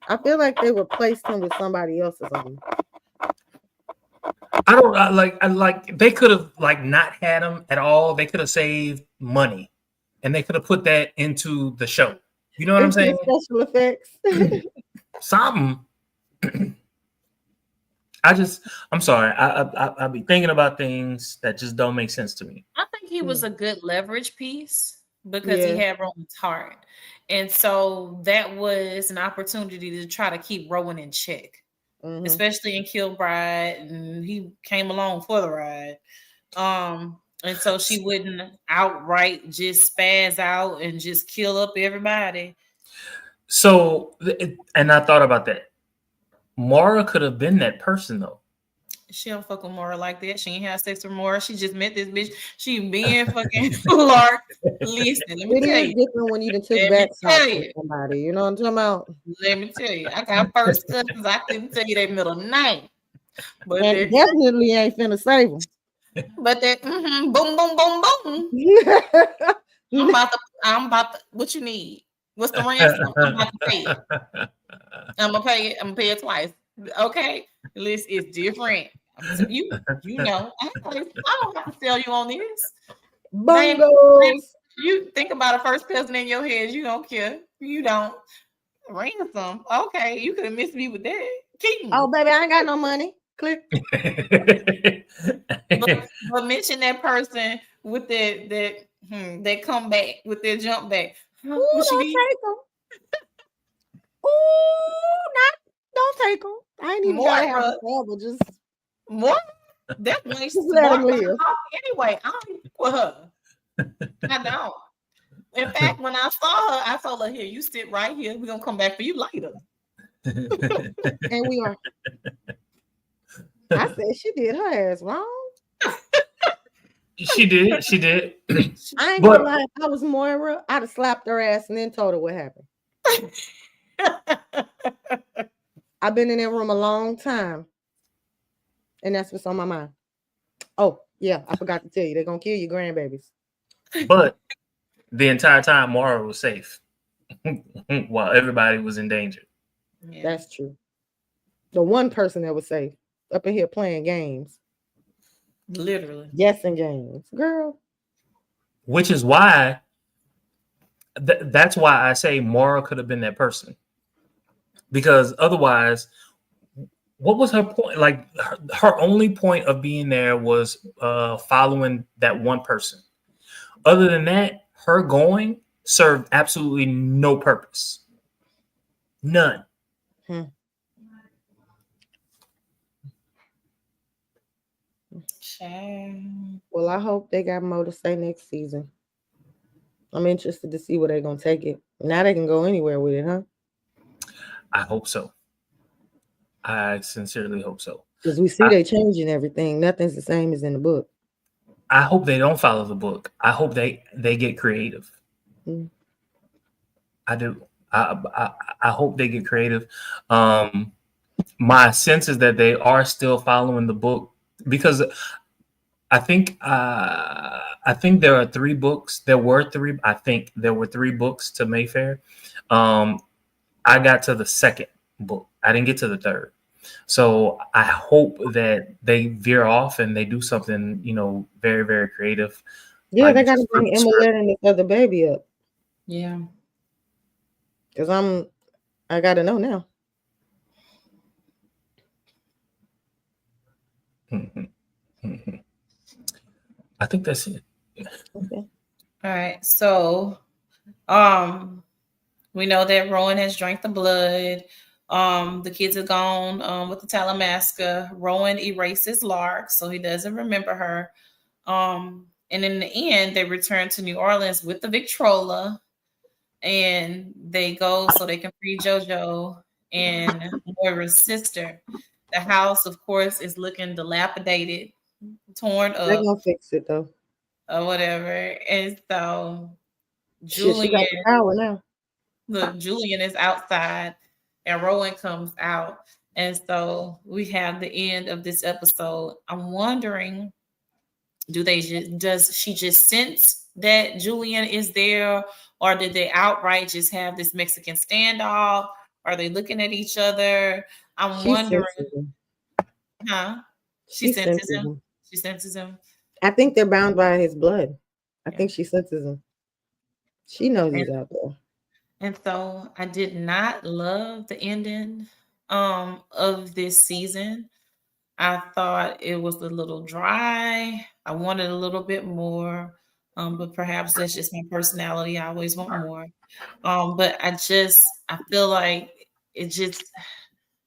I feel like they replaced him with somebody else or something. I like they could have not had him at all. They could have saved money, and they could have put that into the show. You know what I'm saying? Special effects. Something. I'm sorry. I be thinking about things that just don't make sense to me. I think he was Mm. a good leverage piece because he Yeah. had Rowan's heart. And so that was an opportunity to try to keep Rowan in check, Mm-hmm. especially in Kilbride. And he came along for the ride. And so she wouldn't outright just spaz out and just kill up everybody. So, and I thought about that. Mara could have been that person though. She don't fuck with Mora like that. She ain't have sex with Mora. She just met this bitch. She being fucking Lark. Listen, let me It tell is you. different when you done took Let me back tell shots from you. somebody. You know what I'm talking about? Let me tell you. I got first cousins. I couldn't tell you their middle name. But And that, definitely ain't finna save them. boom, boom, boom, boom. I'm about to, what you need? What's the ransom? I'm about to pay it. I'm gonna pay it. I'm gonna pay it twice. Okay, list is different. You know, I don't have to sell you on this. Name, Bungles. you think about a first cousin in your head. You don't care. You don't ransom. Okay, you could have missed me with that. Oh, Keaton. baby, I ain't got no money. Click. But mention that person with that comeback with their jump back. Huh? Ooh, What you don't need? take them. Ooh, not. Don't take them. I ain't even gotta have a Moira. trouble. Just Moira. That makes let them Moira live. anyway. I don't even with her. I don't. In fact, when I told her, here, you sit right here. We're gonna come back for you later. And we are. I said she did her ass wrong. She did. She did. I ain't gonna But lie. If I was Moira, I'd have slapped her ass and then told her what happened. I've been in that room a long time, and that's what's on my mind. Oh, yeah, I forgot to tell you, they're gonna kill your grandbabies. but the entire time Mara was safe while everybody was in danger. Yeah, That's true. The one person that was safe up in here playing games, literally. guessing games, girl. Which is why that's why I say Mara could have been that person. Because otherwise, what was her point? Like her only point of being there was following that one person. Other than that, her going served absolutely no purpose. None. Hmm. Child. Well, I hope they got more to say next season. I'm interested to see where they're gonna take it. Now they can go anywhere with it, huh? I hope so. I sincerely hope so. Because we see they changing everything. Nothing's the same as in the book. I hope they don't follow the book. I hope they get creative. Hmm. I do. I hope they get creative. My sense is that they are still following the book because I think there are three books. There were three. I think there were three books to Mayfair. I got to the second book. I didn't get to the third. So I hope that they veer off and they do something, very, very creative. Yeah, Like they got to just flip bring the script. Emily and this other baby up. Yeah. Because I got to know now. I think that's it. Okay. All right. So, we know that Rowan has drank the blood. The kids are gone with the Talamasca. Rowan erases Lark, so he doesn't remember her. And in the end, they return to New Orleans with the Victrola, and they go so they can free JoJo and Moira's sister. The house, of course, is looking dilapidated, torn They're up, going to fix it, though. or whatever. And so Shit, she Julian, got the power now. look, Julian is outside, and Rowan comes out. And so we have the end of this episode. I'm wondering, does she just sense that Julian is there, or did they outright just have this Mexican standoff? Are they looking at each other? I'm She wondering, senses him. huh? She She senses senses him. him. She senses him. I think they're bound by his blood. I Yeah. think she senses him. She knows And, he's out there. and so I did not love the ending of this season. I thought it was a little dry. I wanted a little bit more, but perhaps that's just my personality. I always want more. But I feel like it just,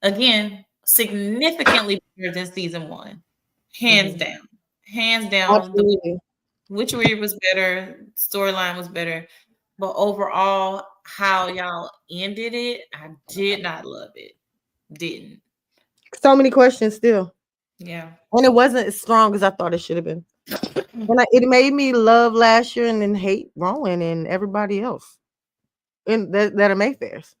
again, significantly better than season one, hands Mhm. down, hands down. The Absolutely. Witchery was better, storyline was better, but overall, how y'all ended it, I did not love it. Didn't. So many questions still. Yeah. And it wasn't as strong as I thought it should have been. And it made me love Lasher and then hate Rowan and everybody else. And that are Mayfairs.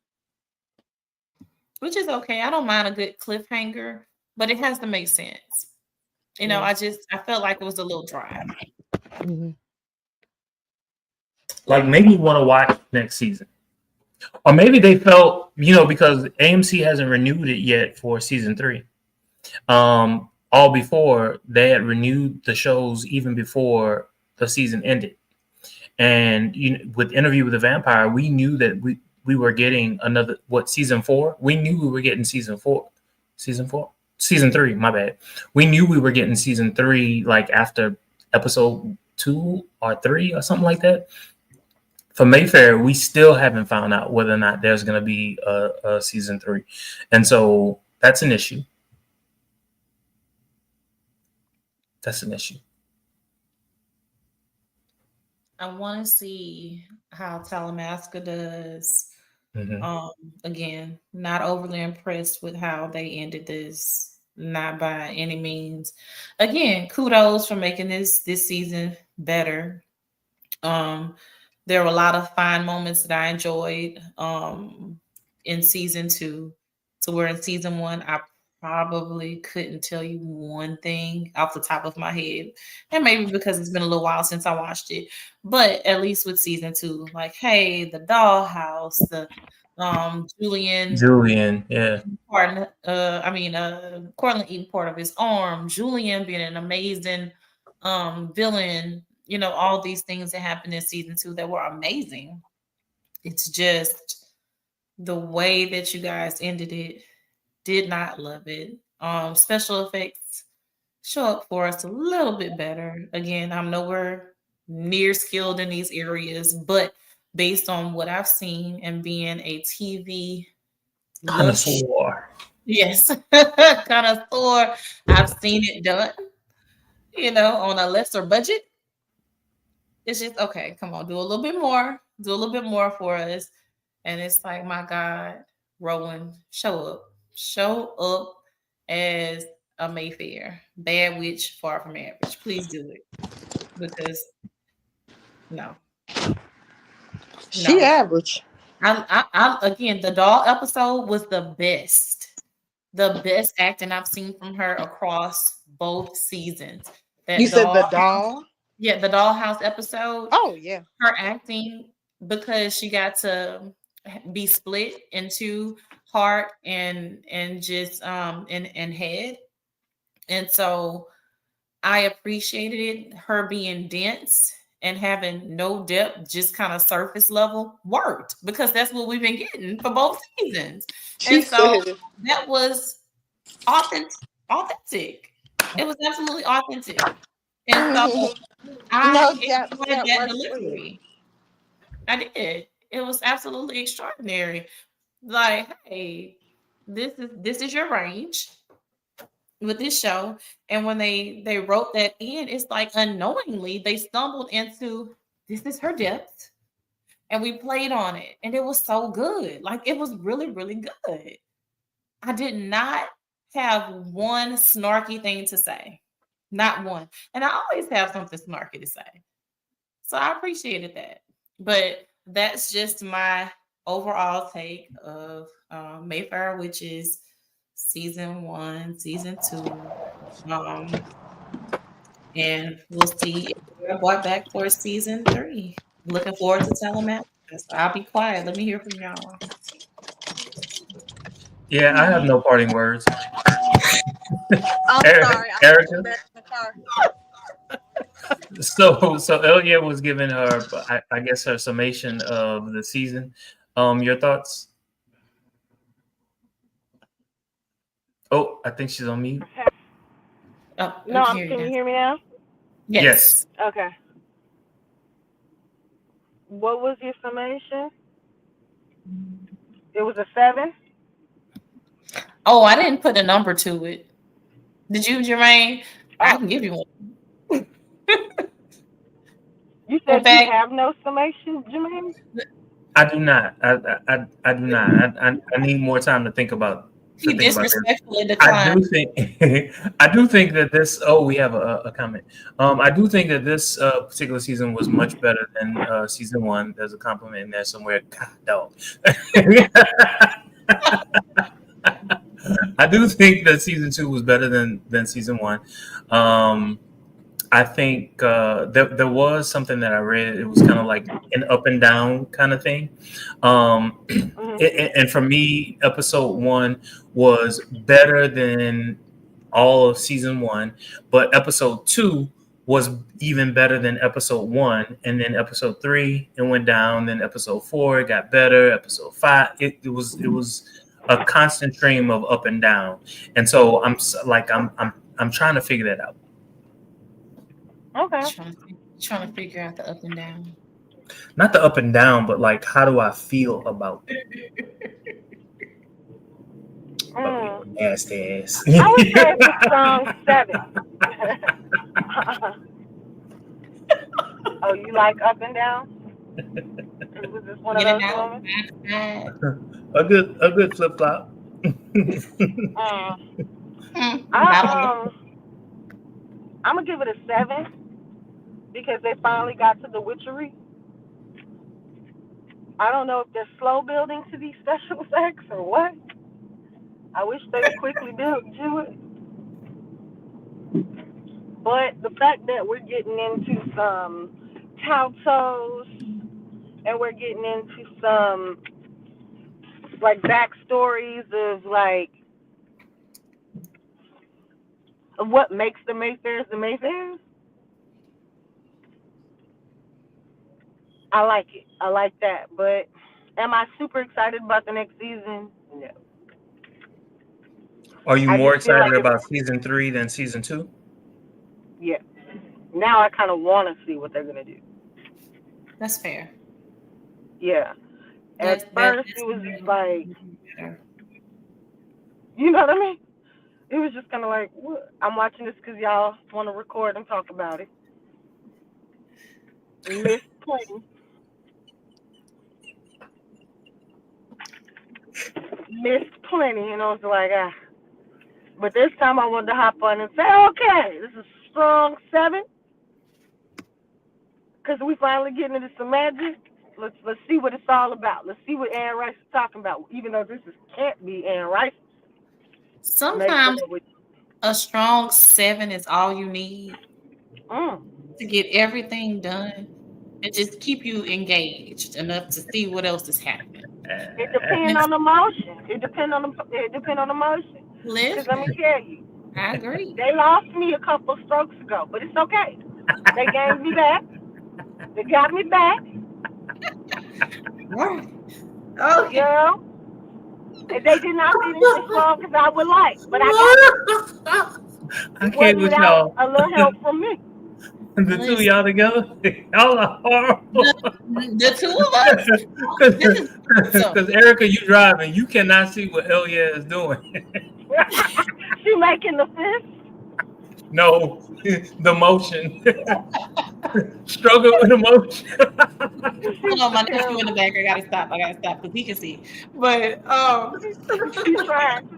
Which is okay. I don't mind a good cliffhanger, but it has to make sense. Yeah. I felt like it was a little dry. Mm-hmm. Like maybe you want to watch next season, or maybe they felt because AMC hasn't renewed it yet for season 3. All before they had renewed the shows even before the season ended, and with Interview with the Vampire, we knew that we were getting another season 4. We knew we were getting season 3. My bad. We knew we were getting season 3 like after episode 2 or 3 or something like that. For Mayfair, we still haven't found out whether or not there's going to be a season 3, and so that's an issue. That's an issue. I want to see how Talamasca does. Mm-hmm. Again, not overly impressed with how they ended this. Not by any means. Again, kudos for making this season better. Um, there were a lot of fine moments that I enjoyed in season 2. To where in season 1, I probably couldn't tell you one thing off the top of my head, and maybe because it's been a little while since I watched it. But at least with season 2, like, hey, the dollhouse, the Julian Julian, yeah. Cortland eating part of his arm, Julian being an amazing villain, all these things that happened in season 2 that were amazing. It's just the way that you guys ended it, did not love it. Special effects show up for us a little bit better. Again, I'm nowhere near skilled in these areas, but based on what I've seen and being a TV lush, Connoisseur. yes, connoisseur, I've seen it done, on a lesser budget. It's just okay. Come on, do a little bit more. Do a little bit more for us. And it's like, my God, Rowan, show up as a Mayfair, bad witch, far from average. Please do it, because no, She no. average. Again, the doll episode was the best acting I've seen from her across both seasons. You That said doll, the doll? yeah, the dollhouse episode, Oh yeah. her acting, because she got to be split into heart and just and head, and so I appreciated it. Her being dense and having no depth, just kind of surface level, worked, because that's what we've been getting for both seasons. She And so said that was authentic. It was absolutely authentic. And so I no depth enjoyed that that works for you. delivery. I did. It was absolutely extraordinary. Like, hey, this is your range with this show. And when they wrote that in, it's like unknowingly they stumbled into, this is her depth, and we played on it, and it was so good. Like, it was really, really good. I did not have one snarky thing to say, not one, and I always have something snarky to say, so I appreciated that. But that's just my overall take of Mayfair Witches season 1, season 2. Um, and we'll see if they're brought back for season 3. Looking forward to telling that. I'll be quiet. Let me hear from y'all. Yeah, I have no parting words. I'm sorry. I'm Erica. back in the car. So Elia was giving her, I guess, her summation of the season. Your thoughts? Oh, I think she's on mute. Oh, we No, can hear you can you now. hear me now? Yes. Yes. Okay. What was your summation? It was a 7. Oh, I didn't put a number to it. Did you, Jermaine? I Oh, can give you one. you In said you fact, have no summation, Jermaine? I do not. I do not. I need more time to he think about this. disrespectfully I declined. do think I do think that this. Oh, we have a comment. I do think that this particular season was much better than season one. There's a compliment in there somewhere. God, dog. I do think that season two was better than season one. Um, I think there was something that I read. It was kind of like an up and down kind of thing. Mhm. And for me, episode one was better than all of season one, but episode two was even better than episode one. And then episode three, it went down. Then episode four, it got better. Episode five, it was a constant stream of up and down. And so I'm trying to figure that out. Okay. Trying to figure out the up and down. Not the up and down, but like how do I feel about Mm. nasty ass? I would say it's a strong 7. Oh, you like up and down? Was this one of In and those out, moments? backside. A good flip flop. Mm. I don't know. I I'm gonna give it a 7 because they finally got to the witchery. I don't know if they're slow building to these special effects or what. I wish they would quickly build to it. But the fact that we're getting into some Tautos and we're getting into some like backstories of what makes the Mayfairs the Mayfairs, I like it. I like that. But am I super excited about the next season? No. Are you I more just feel excited like about season three than season two? yeah. Now I kind of want to see what they're gonna do. That's fair. Yeah. At first, That's it was just like, better. you know what I mean? It was just kind of like, what? I'm watching this because y'all want to record and talk about it. Missed plenty. Missed plenty, and I was like, ah. But this time I wanted to hop on and say, okay, this is a strong 7 because we finally getting into some magic. Let's see what it's all about. Let's see what Anne Rice is talking about. Even though can't be Anne Rice. Sometimes a strong 7 is all you need to get everything done and just keep you engaged enough to see what else is happening. It depends on the motion. It depends on the motion. Because let me Listen, tell you, I agree. they lost me a couple of strokes ago, but it's okay. They gained me back. They got me back. Right. Oh, You know? And they did not finish as strong as I would like, but I got it. I can't with without y'all. a little help from me. The two of y'all together, y'all are horrible. The two of us. This is Because Erica, you driving, you cannot see what hell yeah is doing. She making the fist. No, the motion. Struggle with emotion. Hold on, my nephew in the back. I gotta stop because he can see. But She's trying.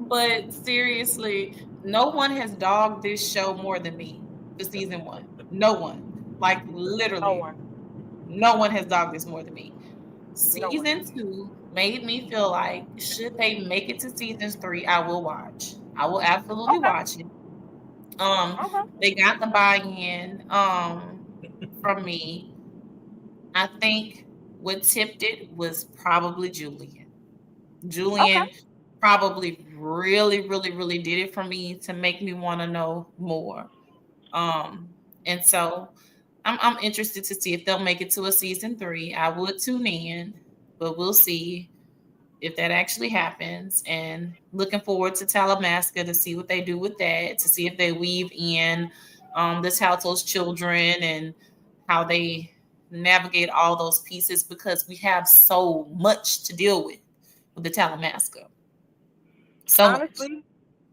But seriously, no one has dogged this show more than me for season 1. No one. Like literally, no one has dogged this more than me. Season 2 made me feel like should they make it to season 3, I will watch. I will absolutely watch it. They got the buy-in from me. I think what tipped it was probably Julian. Julian probably really, really, really did it for me to make me want to know more. And so I'm interested to see if they'll make it to a season 3. I would tune in, but we'll see. if that actually happens, and looking forward to Talamasca to see what they do with that, to see if they weave in the Taltos children and how they navigate all those pieces, because we have so much to deal with the Talamasca. So much. Honestly,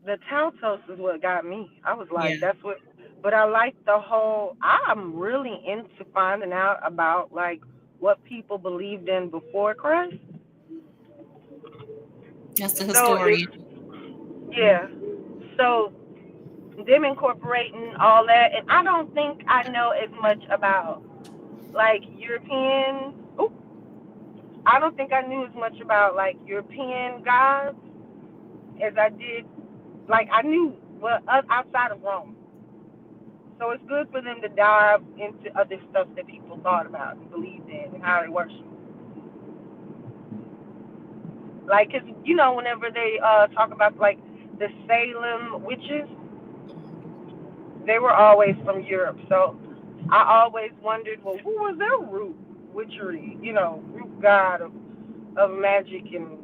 the Taltos is what got me. I was Yeah. like, that's what. But I like the whole. I'm really into finding out about like what people believed in before Christ. That's the So it's historian. yeah. So them incorporating all that, and I don't think I know as much about like European. Ooh, I don't think I knew as much about like European gods as I did. Like I knew, well, outside of Rome. So it's good for them to dive into other stuff that people thought about and believed in and how they worship. Like, 'cause, whenever they talk about, like, the Salem witches, they were always from Europe. So I always wondered, well, who was their root witchery, root god of magic and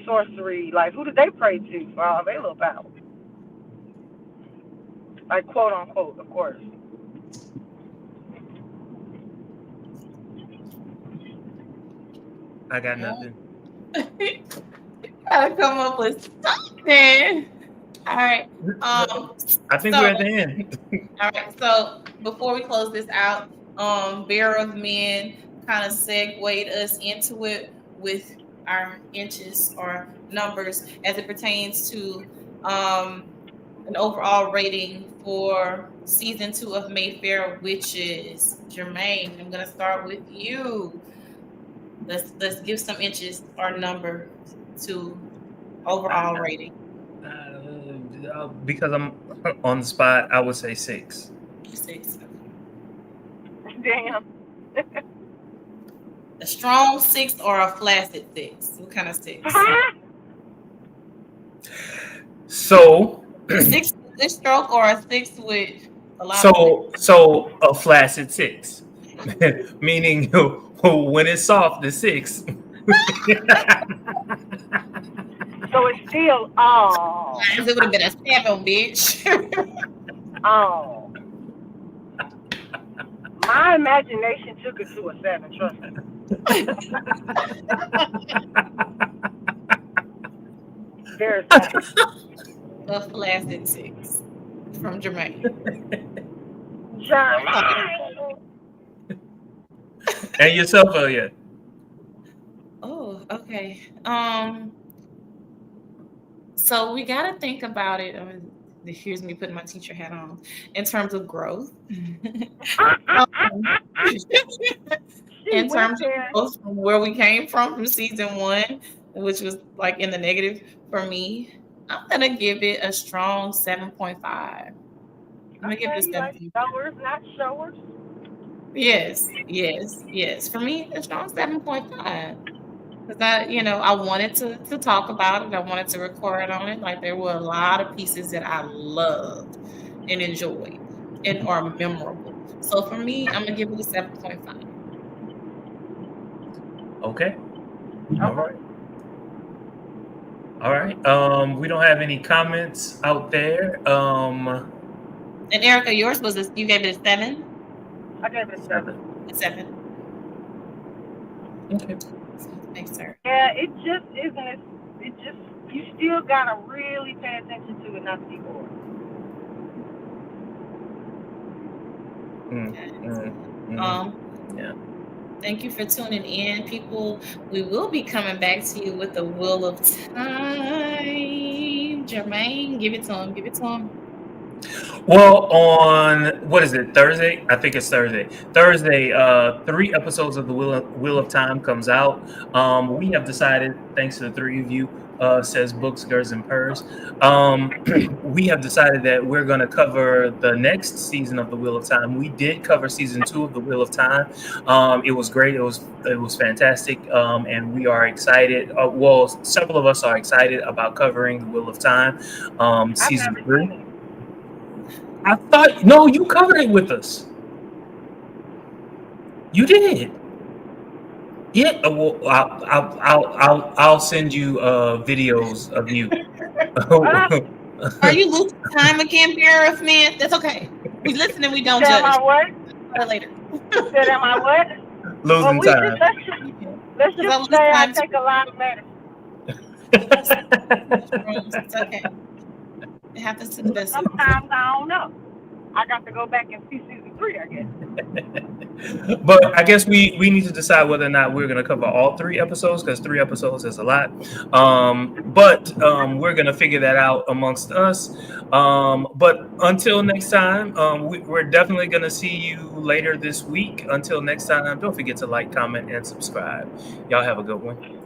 sorcery? Like, who did they pray to for all their little power? Like, quote unquote, of course. I got nothing. Gotta come up with something. All right. I think so, we're at the end. All right. So before we close this out, Bear of Men kind of segued us into it with our inches or numbers as it pertains to an overall rating for season 2 of Mayfair Witches. Jermaine, I'm gonna start with you. Let's give some inches or number to overall rating. Because I'm on the spot, I would say 6. 6. Damn. A strong 6 or a flaccid 6? What kind of 6? So 6 with this stroke or a 6 with a lot so a flaccid 6. Meaning when it's soft, it's 6. So it's still, it would have been a 7, bitch. oh. My imagination took it to a 7, trust me. Very sad. A flaccid 6 from Jermaine. Jermaine. And yourself, Elliot. Oh, okay. So we got to think about it. Here's me putting my teacher hat on in terms of growth. In terms of growth from where we came from season 1, which was like in the negative for me, I'm gonna give it a strong 7.5. I'm gonna give it a 7. Like showers, not showers. Yes. For me, a strong 7.5. Because I wanted to talk about it. I wanted to record on it. Like there were a lot of pieces that I loved and enjoyed and are memorable. So for me, I'm gonna give it a 7.5. Okay. All right. We don't have any comments out there. And Erica, yours was you gave it a 7? I gave it a 7. A 7. Okay. Thanks, sir. Yeah, it just isn't. It just, you still gotta really pay attention to it, not to be bored. Yeah. Thank you for tuning in, people. We will be coming back to you with the Wheel of Time. Jermaine, give it to him. Well, on what is it? Thursday? I think it's Thursday. 3 episodes of the Wheel of Time comes out. We have decided, thanks to the 3 of you, says Books, Girls, and Purrs. We have decided that we're going to cover the next season of the Wheel of Time. We did cover season 2 of the Wheel of Time. It was great. It was fantastic, and we are excited. Well, several of us are excited about covering the Wheel of Time, season 3. I thought, no, you covered it with us. You did. Yeah, well, I'll send you videos of you. Are you losing time again, BRF man? That's okay. We listen and we don't Said am judge. I what? Later. Said am I what? Well, Losing we just time. let's Because I just lose say I time take a lot of medicine. It's okay. It happens to the best of us. Sometimes I don't know. I got to go back and see season 3, I guess. But I guess we need to decide whether or not we're going to cover all 3 episodes, because 3 episodes is a lot. But we're going to figure that out amongst us. But until next time, we're definitely going to see you later this week. Until next time, don't forget to like, comment, and subscribe. Y'all have a good one.